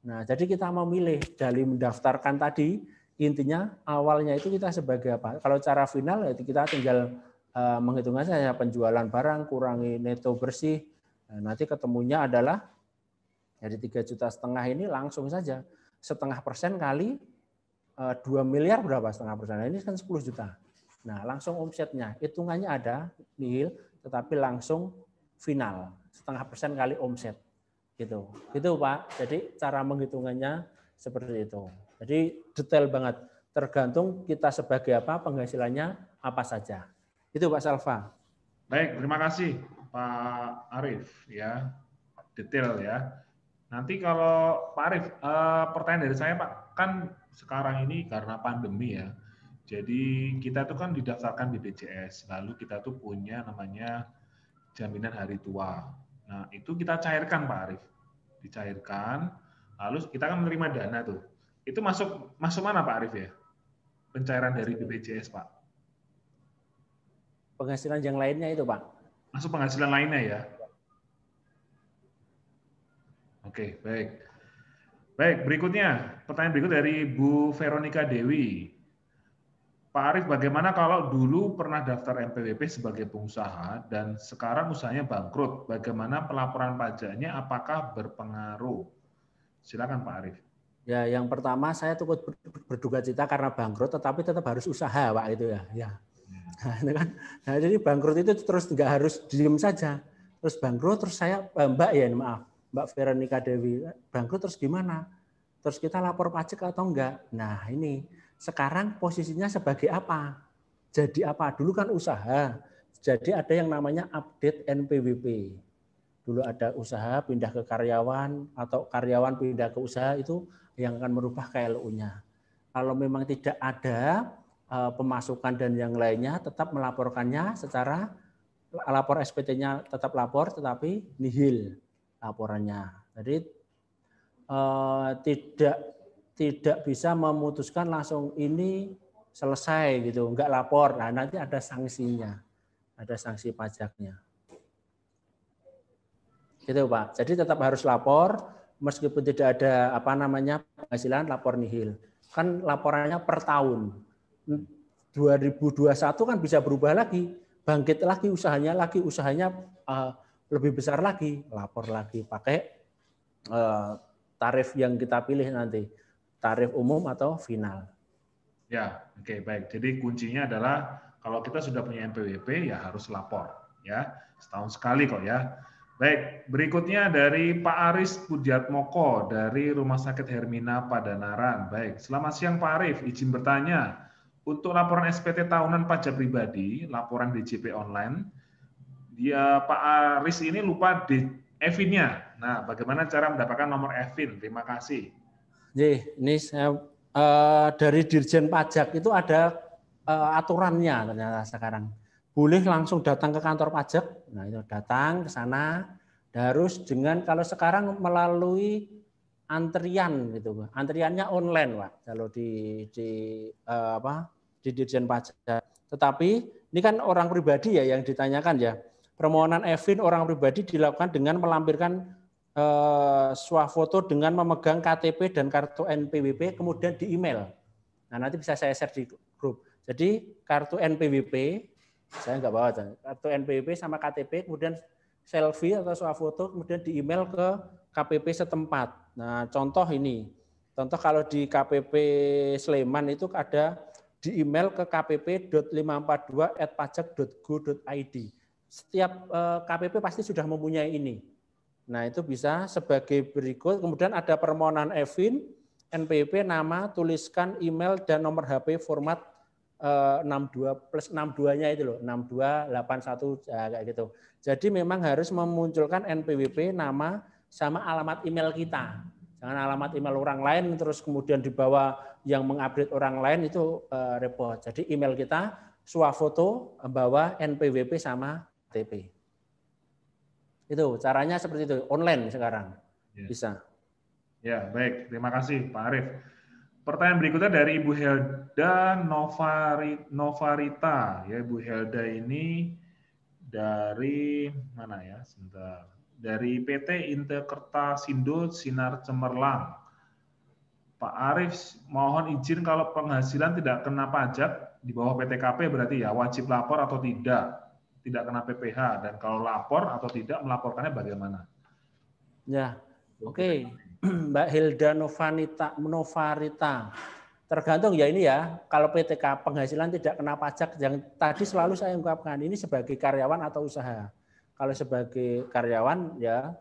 Nah, jadi kita memilih dari mendaftarkan tadi, intinya awalnya itu kita sebagai apa? Kalau cara final itu kita tinggal menghitungnya saja penjualan barang kurangi neto bersih. Nah, nanti ketemunya adalah dari 3,5 juta ini langsung saja 0,5% kali 2 miliar berapa 0,5%? Nah, ini kan 10 juta. Nah, langsung omsetnya, hitungannya ada, nihil, tetapi langsung final, 0,5% kali omset. Gitu Pak. Jadi cara menghitungannya seperti itu. Jadi detail banget, tergantung kita sebagai apa, penghasilannya apa saja. Itu Pak Salva. Baik, terima kasih Pak Arief ya, detail ya. Nanti kalau Pak Arief, pertanyaan dari saya Pak, kan sekarang ini karena pandemi ya, jadi kita tuh kan didaftarkan BPJS, lalu kita tuh punya namanya jaminan hari tua. Nah itu kita cairkan Pak Arief, dicairkan, lalu kita kan menerima dana tuh. Itu masuk mana Pak Arief ya? Pencairan dari BPJS Pak? Penghasilan yang lainnya itu Pak. Masuk penghasilan lainnya ya? Oke, baik. Baik, berikutnya, pertanyaan berikut dari Bu Veronica Dewi. Pak Arief, bagaimana kalau dulu pernah daftar NPWP sebagai pengusaha dan sekarang usahanya bangkrut? Bagaimana pelaporan pajaknya? Apakah berpengaruh? Silakan Pak Arief. Ya, yang pertama saya turut berduka cita karena bangkrut, tetapi tetap harus usaha Pak itu ya. Nah, itu kan. Nah, jadi bangkrut itu terus nggak harus diem saja. Terus bangkrut, terus saya Mbak Veronica Dewi, bangkrut terus gimana? Terus kita lapor pajak atau enggak? Nah ini, sekarang posisinya sebagai apa? Jadi apa? Dulu kan usaha, jadi ada yang namanya update NPWP. Dulu ada usaha pindah ke karyawan, atau karyawan pindah ke usaha, itu yang akan merubah KLU-nya. Kalau memang tidak ada pemasukan dan yang lainnya, tetap melaporkannya secara lapor SPT-nya tetap lapor, tetapi nihil laporannya. Jadi tidak bisa memutuskan langsung ini selesai gitu, nggak lapor, nah nanti ada sanksinya, ada sanksi pajaknya. Gitu Pak. Jadi tetap harus lapor, meskipun tidak ada penghasilan, lapor nihil. Kan laporannya per tahun. 2021 kan bisa berubah lagi, bangkit lagi usahanya lebih besar lagi, lapor lagi pakai tarif yang kita pilih nanti, tarif umum atau final. Ya, oke, baik. Jadi kuncinya adalah kalau kita sudah punya NPWP ya harus lapor, ya, setahun sekali kok ya. Baik, berikutnya dari Pak Aris Pudiatmoko dari Rumah Sakit Hermina Padanaran. Baik, selamat siang Pak Arif, izin bertanya. Untuk laporan SPT tahunan pajak pribadi, laporan DJP online, dia Pak Aris ini lupa di EVIN-nya. Nah, bagaimana cara mendapatkan nomor EVIN? Terima kasih. Ini saya dari Dirjen Pajak itu ada aturannya ternyata sekarang. Boleh langsung datang ke kantor pajak. Nah, itu datang ke sana. Harus dengan kalau sekarang melalui antrian gitu. Antriannya online, Pak. Kalau di Dirjen Pajak. Tetapi ini kan orang pribadi ya yang ditanyakan ya. Permohonan EVIN orang pribadi dilakukan dengan melampirkan swafoto dengan memegang KTP dan kartu NPWP kemudian di email. Nah, nanti bisa saya share di grup. Jadi kartu NPWP, saya nggak bawa, kartu NPWP sama KTP, kemudian selfie atau swafoto, kemudian di email ke KPP setempat. Nah, contoh ini. Contoh kalau di KPP Sleman itu ada di email ke kpp.542@pajak.go.id. Setiap KPP pasti sudah mempunyai ini. Nah, itu bisa sebagai berikut. Kemudian ada permohonan EVIN, NPWP, nama, tuliskan email, dan nomor HP format 62 plus 62-nya itu loh, 6281 kayak gitu. Jadi memang harus memunculkan NPWP, nama, sama alamat email kita. Jangan alamat email orang lain, terus kemudian dibawa yang mengupdate orang lain, itu repot. Jadi email kita, swafoto, bawa NPWP sama KTP. Itu caranya seperti itu, online sekarang bisa. Ya, baik. Terima kasih Pak Arif. Pertanyaan berikutnya dari Ibu Helda Novarita. Ya, Ibu Helda ini dari mana ya? Sebentar. Dari PT Interkertasindo Sinar Cemerlang. Pak Arif, mohon izin kalau penghasilan tidak kena pajak di bawah PTKP berarti ya wajib lapor atau tidak? Tidak kena PPh, dan kalau lapor atau tidak melaporkannya bagaimana? Ya, oke. Mbak Hilda Novarita. Tergantung ya ini ya, kalau PTK penghasilan tidak kena pajak, yang tadi selalu saya ungkapkan, ini sebagai karyawan atau usaha. Kalau sebagai karyawan ya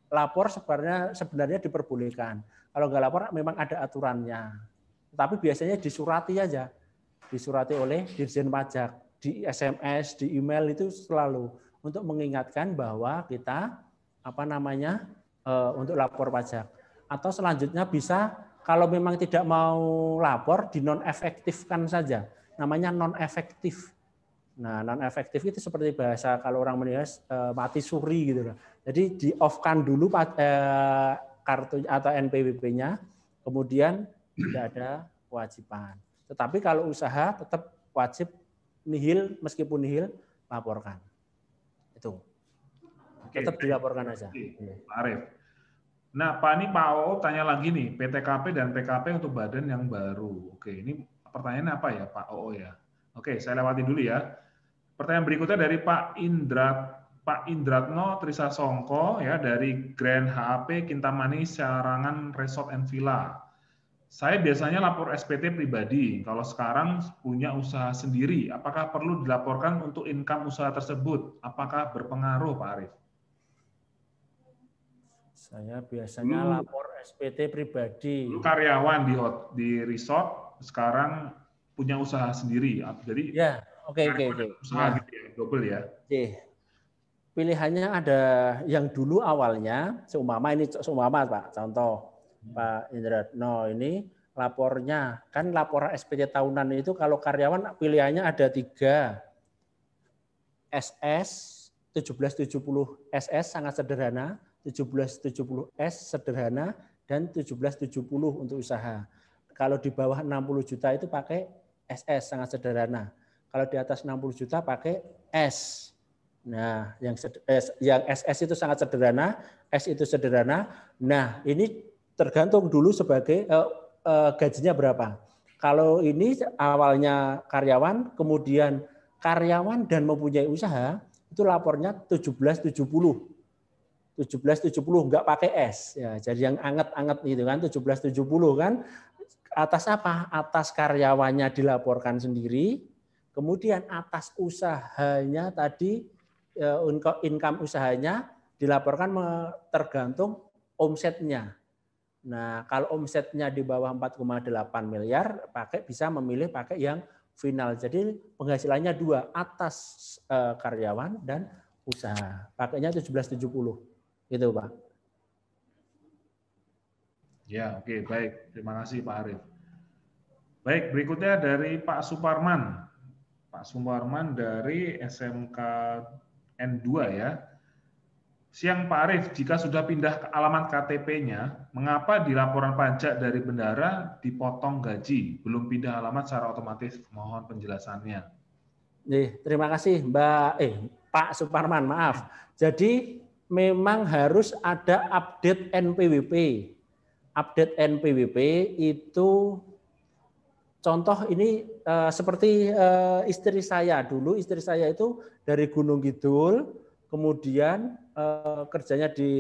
lapor sebenarnya diperbolehkan. Kalau nggak lapor memang ada aturannya. Tapi biasanya disurati aja. Disurati oleh Dirjen Pajak. Di SMS, di email itu selalu untuk mengingatkan bahwa kita untuk lapor pajak. Atau selanjutnya bisa kalau memang tidak mau lapor di non-efektifkan saja. Namanya non-efektif. Nah, non-efektif itu seperti bahasa kalau orang menilai mati suri gitu loh. Jadi di off-kan dulu kartu atau NPWP-nya, kemudian tidak ada kewajiban. Tetapi kalau usaha tetap wajib nihil, meskipun nihil laporkan. Itu. Oke, tetap dilaporkan aja. Pak Arif. Nah, Pak OO tanya lagi nih, PTKP dan PKP untuk badan yang baru. Oke, ini pertanyaannya apa ya Pak OO ya? Oke, saya lewati dulu ya. Pertanyaan berikutnya dari Pak Indratno Trisasongko ya, dari Grand HAP Kintamani Sarangan Resort and Villa. Saya biasanya lapor SPT pribadi. Kalau sekarang punya usaha sendiri, apakah perlu dilaporkan untuk income usaha tersebut? Apakah berpengaruh, Pak Arif? Saya biasanya lapor SPT pribadi. Dulu karyawan di resort, sekarang punya usaha sendiri. Jadi ya, oke. Usaha gitu ya, double ya. Oke. Pilihannya ada yang dulu awalnya, seumpama Pak, contoh Pak Indratno ini lapornya, kan laporan SPT tahunan itu kalau karyawan pilihannya ada 3. SS, 1770 SS sangat sederhana, 1770S sederhana, dan 1770 untuk usaha. Kalau di bawah 60 juta itu pakai SS sangat sederhana. Kalau di atas 60 juta pakai S. Nah, yang SS itu sangat sederhana, S itu sederhana. Nah, ini tergantung dulu sebagai gajinya berapa. Kalau ini awalnya karyawan, kemudian karyawan dan mempunyai usaha, itu lapornya 1770. 1770 enggak pakai S. Ya, jadi yang anget-anget gitu kan, 1770 kan. Atas apa? Atas karyawannya dilaporkan sendiri, kemudian atas usahanya tadi, income usahanya dilaporkan tergantung omsetnya. Nah, kalau omsetnya di bawah 4,8 miliar, bisa memilih pakai yang final. Jadi penghasilannya dua, atas karyawan dan usaha. Pakainya 1770. Gitu, Pak. Ya, oke, baik. Terima kasih Pak Arif. Baik, berikutnya dari Pak Suparman. Pak Suparman dari SMK N2 ya. Siang Pak Arif, jika sudah pindah ke alamat KTP-nya, mengapa di laporan pajak dari bendara dipotong gaji, belum pindah alamat secara otomatis? Mohon penjelasannya. Terima kasih Pak Suparman, maaf. Jadi memang harus ada update NPWP. Update NPWP itu contoh ini seperti istri saya dulu. Istri saya itu dari Gunung Kidul, kemudian kerjanya di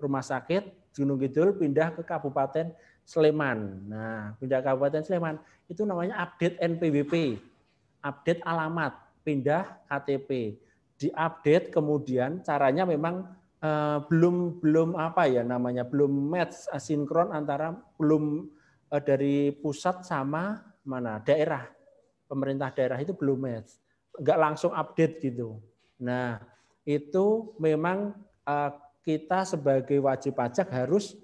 rumah sakit Gunung Kidul, pindah ke Kabupaten Sleman. Nah, pindah ke Kabupaten Sleman itu namanya update NPWP, update alamat, pindah KTP, diupdate. Kemudian caranya memang belum apa ya namanya, belum match asinkron antara dari pusat sama mana daerah, pemerintah daerah itu belum match, nggak langsung update gitu. Nah, itu memang kita sebagai wajib pajak harus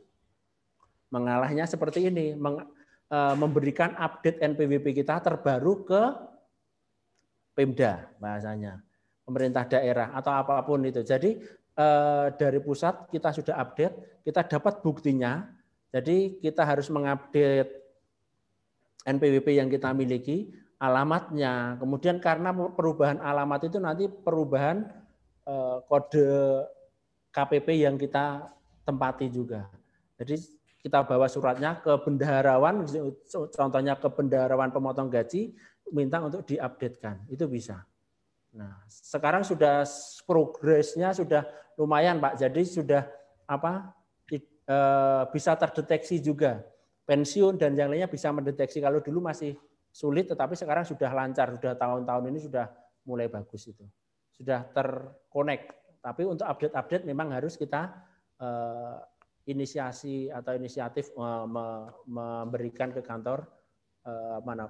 mengalahnya seperti ini, memberikan update NPWP kita terbaru ke Pemda bahasanya, pemerintah daerah atau apapun itu. Jadi dari pusat kita sudah update, kita dapat buktinya. Jadi kita harus mengupdate NPWP yang kita miliki, alamatnya. Kemudian karena perubahan alamat itu nanti perubahan kode KPP yang kita tempati juga. Jadi kita bawa suratnya ke bendaharawan, contohnya ke bendaharawan pemotong gaji, minta untuk diupdatekan, itu bisa. Nah, sekarang sudah progresnya sudah lumayan, Pak. Jadi sudah bisa terdeteksi juga. Pensiun dan yang lainnya bisa mendeteksi. Kalau dulu masih sulit, tetapi sekarang sudah lancar. Sudah tahun-tahun ini sudah mulai bagus itu. Sudah terkonek. Tapi untuk update-update memang harus kita inisiasi atau inisiatif memberikan ke kantor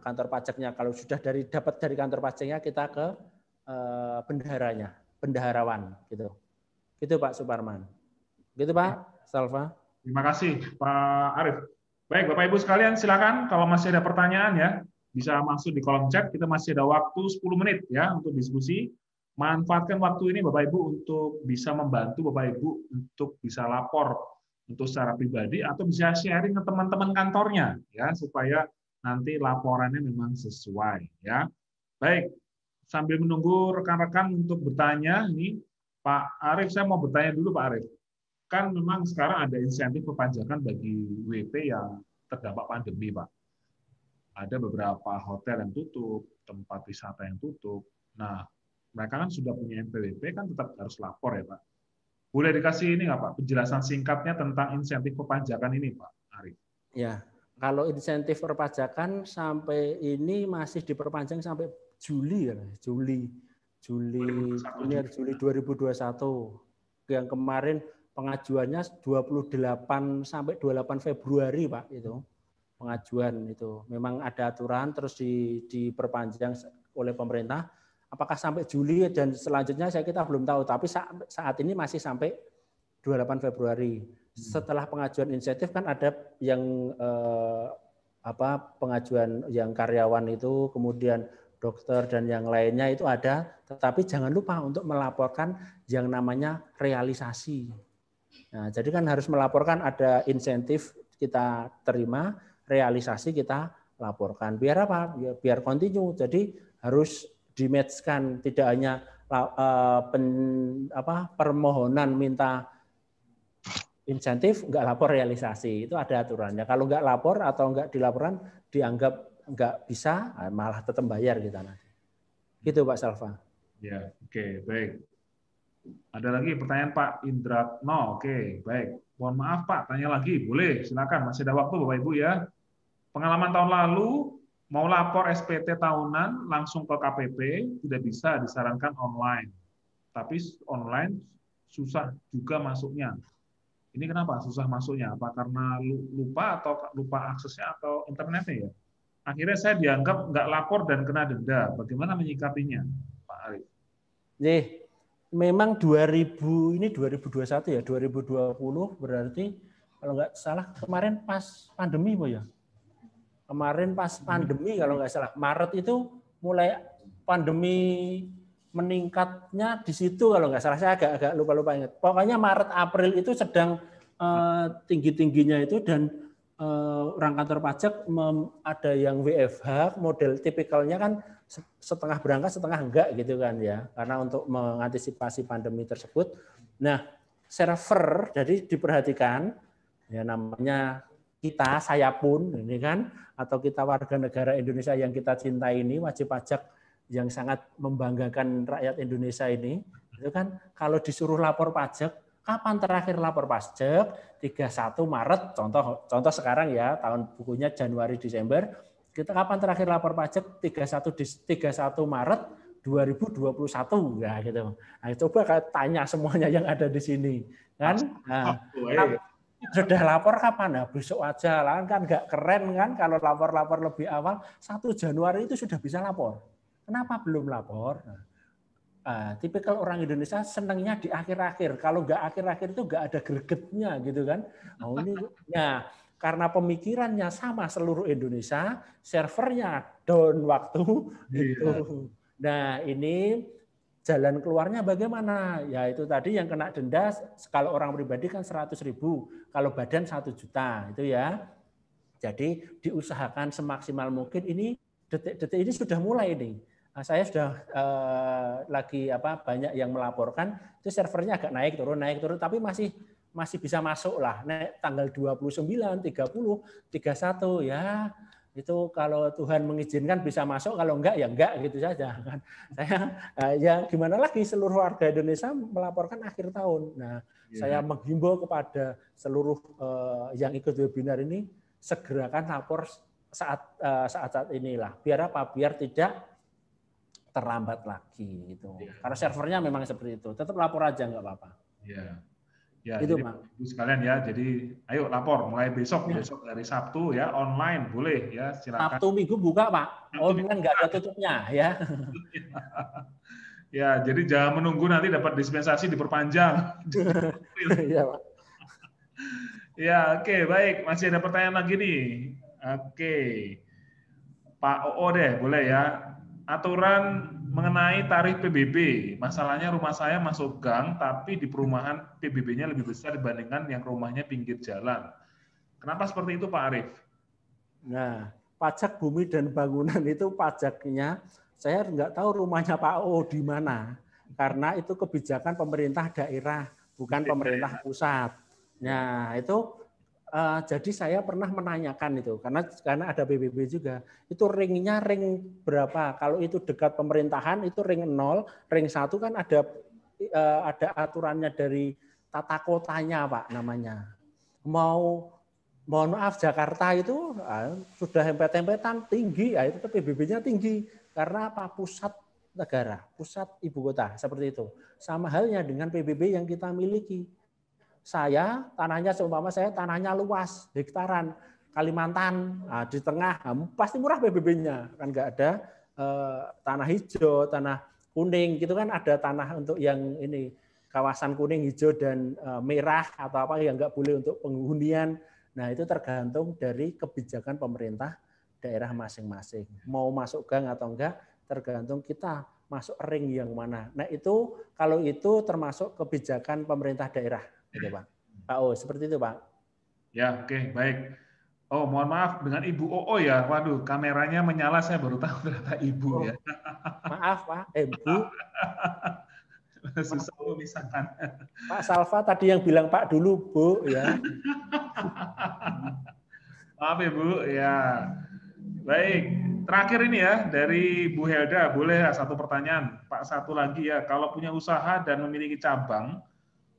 kantor pajaknya. Kalau sudah dapat dari kantor pajaknya, kita ke bendaharawan gitu. Gitu Pak Suparman. Gitu Pak Salva. Terima kasih Pak Arif. Baik Bapak Ibu sekalian, silakan kalau masih ada pertanyaan ya, bisa masuk di kolom chat. Kita masih ada waktu 10 menit ya untuk diskusi. Manfaatkan waktu ini Bapak Ibu untuk bisa membantu Bapak Ibu untuk bisa lapor untuk secara pribadi atau bisa sharing ke teman-teman kantornya ya, supaya nanti laporannya memang sesuai ya. Baik, sambil menunggu rekan-rekan untuk bertanya, nih Pak Arif, saya mau bertanya dulu Pak Arif. Kan memang sekarang ada insentif perpajakan bagi WP yang terdampak pandemi, Pak. Ada beberapa hotel yang tutup, tempat wisata yang tutup. Nah, mereka kan sudah punya NPWP, kan tetap harus lapor ya, Pak. Boleh dikasih ini nggak, Pak, penjelasan singkatnya tentang insentif perpajakan ini, Pak Arif? Ya, kalau insentif perpajakan sampai ini masih diperpanjang sampai Juli ya, Juli 2021. Yang kemarin pengajuannya 28 sampai 28 Februari, Pak, itu. Pengajuan itu. Memang ada aturan terus diperpanjang oleh pemerintah. Apakah sampai Juli dan selanjutnya kita belum tahu, tapi saat ini masih sampai 28 Februari. Setelah pengajuan insentif kan ada yang pengajuan yang karyawan itu, kemudian dokter dan yang lainnya itu ada, tetapi jangan lupa untuk melaporkan yang namanya realisasi. Nah, jadi kan harus melaporkan ada insentif kita terima, realisasi kita laporkan. Biar apa? Ya, biar continue. Jadi harus di-match-kan, tidak hanya permohonan minta insentif nggak lapor realisasi, itu ada aturannya. Kalau nggak lapor atau nggak dilaporkan dianggap nggak bisa, malah tetap bayar kita nanti. Gitu Pak Salva. Ya, oke, baik. Ada lagi pertanyaan Pak Indratno. Oke, baik. Mohon maaf Pak, tanya lagi. Boleh, silakan. Masih ada waktu Bapak Ibu ya. Pengalaman tahun lalu mau lapor SPT tahunan langsung ke KPP tidak bisa, disarankan online. Tapi online susah juga masuknya. Ini kenapa susah masuknya? Apa karena lupa atau lupa aksesnya atau internetnya ya? Akhirnya saya dianggap nggak lapor dan kena denda. Bagaimana menyikapinya, Pak Arif? Memang 2021 ya, 2020 berarti kalau nggak salah kemarin pas pandemi Bu ya. Kemarin pas pandemi kalau nggak salah Maret itu mulai pandemi meningkatnya di situ kalau nggak salah, saya agak lupa ingat. Pokoknya Maret April itu sedang tinggi-tingginya itu, dan orang kantor pajak ada yang WFH, model tipikalnya kan setengah berangkat setengah enggak gitu kan ya, karena untuk mengantisipasi pandemi tersebut. Nah, server jadi diperhatikan ya, namanya kita, saya pun ini kan, atau kita warga negara Indonesia yang kita cintai ini, wajib pajak yang sangat membanggakan rakyat Indonesia ini, itu kan kalau disuruh lapor pajak, kapan terakhir lapor pajak? 31 Maret, contoh sekarang ya, tahun bukunya Januari Desember, kita kapan terakhir lapor pajak? 31 Maret 2021 ya gitu. Nah, coba tanya semuanya yang ada di sini kan. Nah, sudah lapor kapan? Nah, besok aja lah, kan nggak keren kan kalau lapor lebih awal. 1 Januari itu sudah bisa lapor. Kenapa belum lapor? Tipikal orang Indonesia senangnya di akhir-akhir. Kalau nggak akhir-akhir itu nggak ada gregetnya gitu kan. Nah, karena pemikirannya sama seluruh Indonesia, servernya down waktu itu. Nah, ini jalan keluarnya bagaimana? Ya itu tadi yang kena denda, kalau orang pribadi kan 100.000, kalau badan 1 juta itu ya. Jadi diusahakan semaksimal mungkin. Ini detik-detik ini sudah mulai nih. Nah, saya sudah lagi banyak yang melaporkan, itu servernya agak naik turun, tapi masih bisa masuk lah. Naik tanggal 29, 30, 31 ya. Itu kalau Tuhan mengizinkan bisa masuk, kalau enggak ya enggak gitu saja kan. Saya ya gimana lagi, seluruh warga Indonesia melaporkan akhir tahun. Nah, saya menghimbau kepada seluruh yang ikut webinar ini, segerakan lapor saat inilah. Biar apa? Biar tidak terlambat lagi gitu. Karena servernya memang seperti itu. Tetap lapor aja nggak apa-apa. Ya, itu, jadi Ibu sekalian ya, jadi ayo lapor mulai besok dari Sabtu ya, online boleh ya, silakan. Sabtu Minggu buka Pak, online nggak ada tutupnya ya. Ya, jadi jangan menunggu nanti dapat dispensasi diperpanjang. Iya Pak. Ya, oke, baik, masih ada pertanyaan lagi nih. Oke, Pak Oo deh, boleh ya. Aturan mengenai tarif PBB, masalahnya rumah saya masuk gang, tapi di perumahan PBB-nya lebih besar dibandingkan yang rumahnya pinggir jalan. Kenapa seperti itu Pak Arif? Nah, pajak bumi dan bangunan itu pajaknya, saya nggak tahu rumahnya Pak O di mana, karena itu kebijakan pemerintah daerah, bukan pemerintah pusat. Nah, itu jadi saya pernah menanyakan itu, karena ada PBB juga. Itu ringnya ring berapa? Kalau itu dekat pemerintahan itu ring 0, ring 1 kan ada aturannya dari tata kotanya Pak namanya. Mohon maaf, Jakarta itu sudah hempet-hempetan tinggi, ya itu PBB-nya tinggi karena apa? Pusat negara, pusat ibu kota seperti itu. Sama halnya dengan PBB yang kita miliki. Saya tanahnya seumpama saya tanahnya luas, hektaran, Kalimantan, di tengah pasti murah PBB-nya, kan nggak ada tanah hijau, tanah kuning gitu kan, ada tanah untuk yang ini kawasan kuning, hijau dan merah atau apa yang nggak boleh untuk penghunian. Nah itu tergantung dari kebijakan pemerintah daerah masing-masing. Mau masuk gang atau enggak tergantung kita masuk ring yang mana. Nah itu kalau itu termasuk kebijakan pemerintah daerah. Gitu, Pak. Pak O, seperti itu, Pak. Ya, oke, baik. Oh, mohon maaf dengan Ibu Oo ya. Waduh, kameranya menyala, saya baru tahu ternyata Ibu Oh, ya. maaf Pak, Bu. Susah memisahkan. Pak Salva tadi yang bilang Pak dulu, Bu, ya. Maaf ya Bu, ya. Baik, terakhir ini ya dari Bu Helda, boleh satu pertanyaan. Pak, satu lagi ya, kalau punya usaha dan memiliki cabang,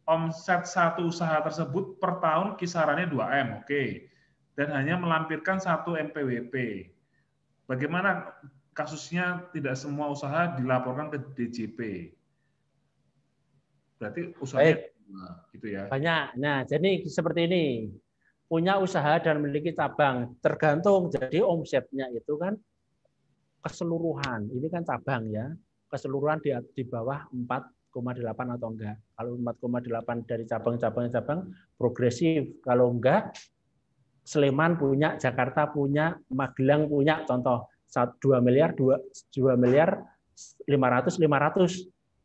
omset satu usaha tersebut per tahun kisarannya 2M, oke. Dan hanya melampirkan 1 NPWP. Bagaimana kasusnya tidak semua usaha dilaporkan ke DJP? Berarti usahanya Baik, gitu ya. banyak. Nah, jadi seperti ini. Punya usaha dan memiliki cabang. Tergantung. Jadi omsetnya itu kan keseluruhan. Ini kan cabang ya. Keseluruhan di bawah 4,8 atau enggak. Kalau 4,8 dari cabang-cabang progresif. Kalau enggak, Sleman punya, Jakarta punya, Magelang punya. Contoh 2 miliar, 2 miliar 500.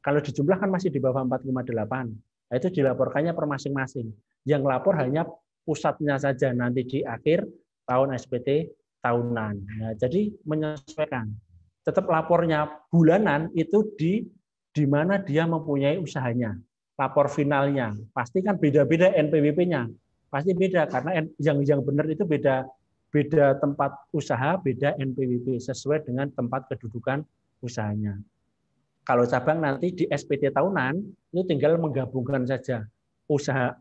Kalau dijumlahkan masih di bawah 4,8. Nah, itu dilaporkannya per masing-masing. Yang lapor hanya pusatnya saja nanti di akhir tahun SPT tahunan. Nah, jadi menyesuaikan. Tetap lapornya bulanan itu di mana dia mempunyai usahanya. Lapor finalnya pasti kan beda-beda NPWP-nya. Pasti beda karena yang benar itu beda tempat usaha, beda NPWP sesuai dengan tempat kedudukan usahanya. Kalau cabang nanti di SPT tahunan itu tinggal menggabungkan saja usaha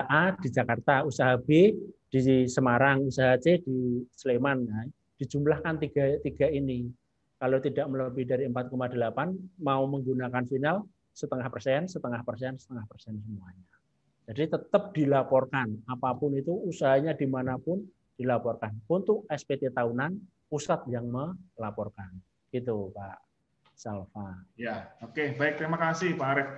A di Jakarta, usaha B di Semarang, usaha C di Sleman. Nah, dijumlahkan tiga ini. Kalau tidak melebihi dari 4,8 mau menggunakan final 0,5%, 0,5%, 0,5% semuanya. Jadi tetap dilaporkan apapun itu usahanya dimanapun dilaporkan. Untuk SPT tahunan pusat yang melaporkan. Gitu Pak Salva. Ya, oke, baik, terima kasih Pak Arief.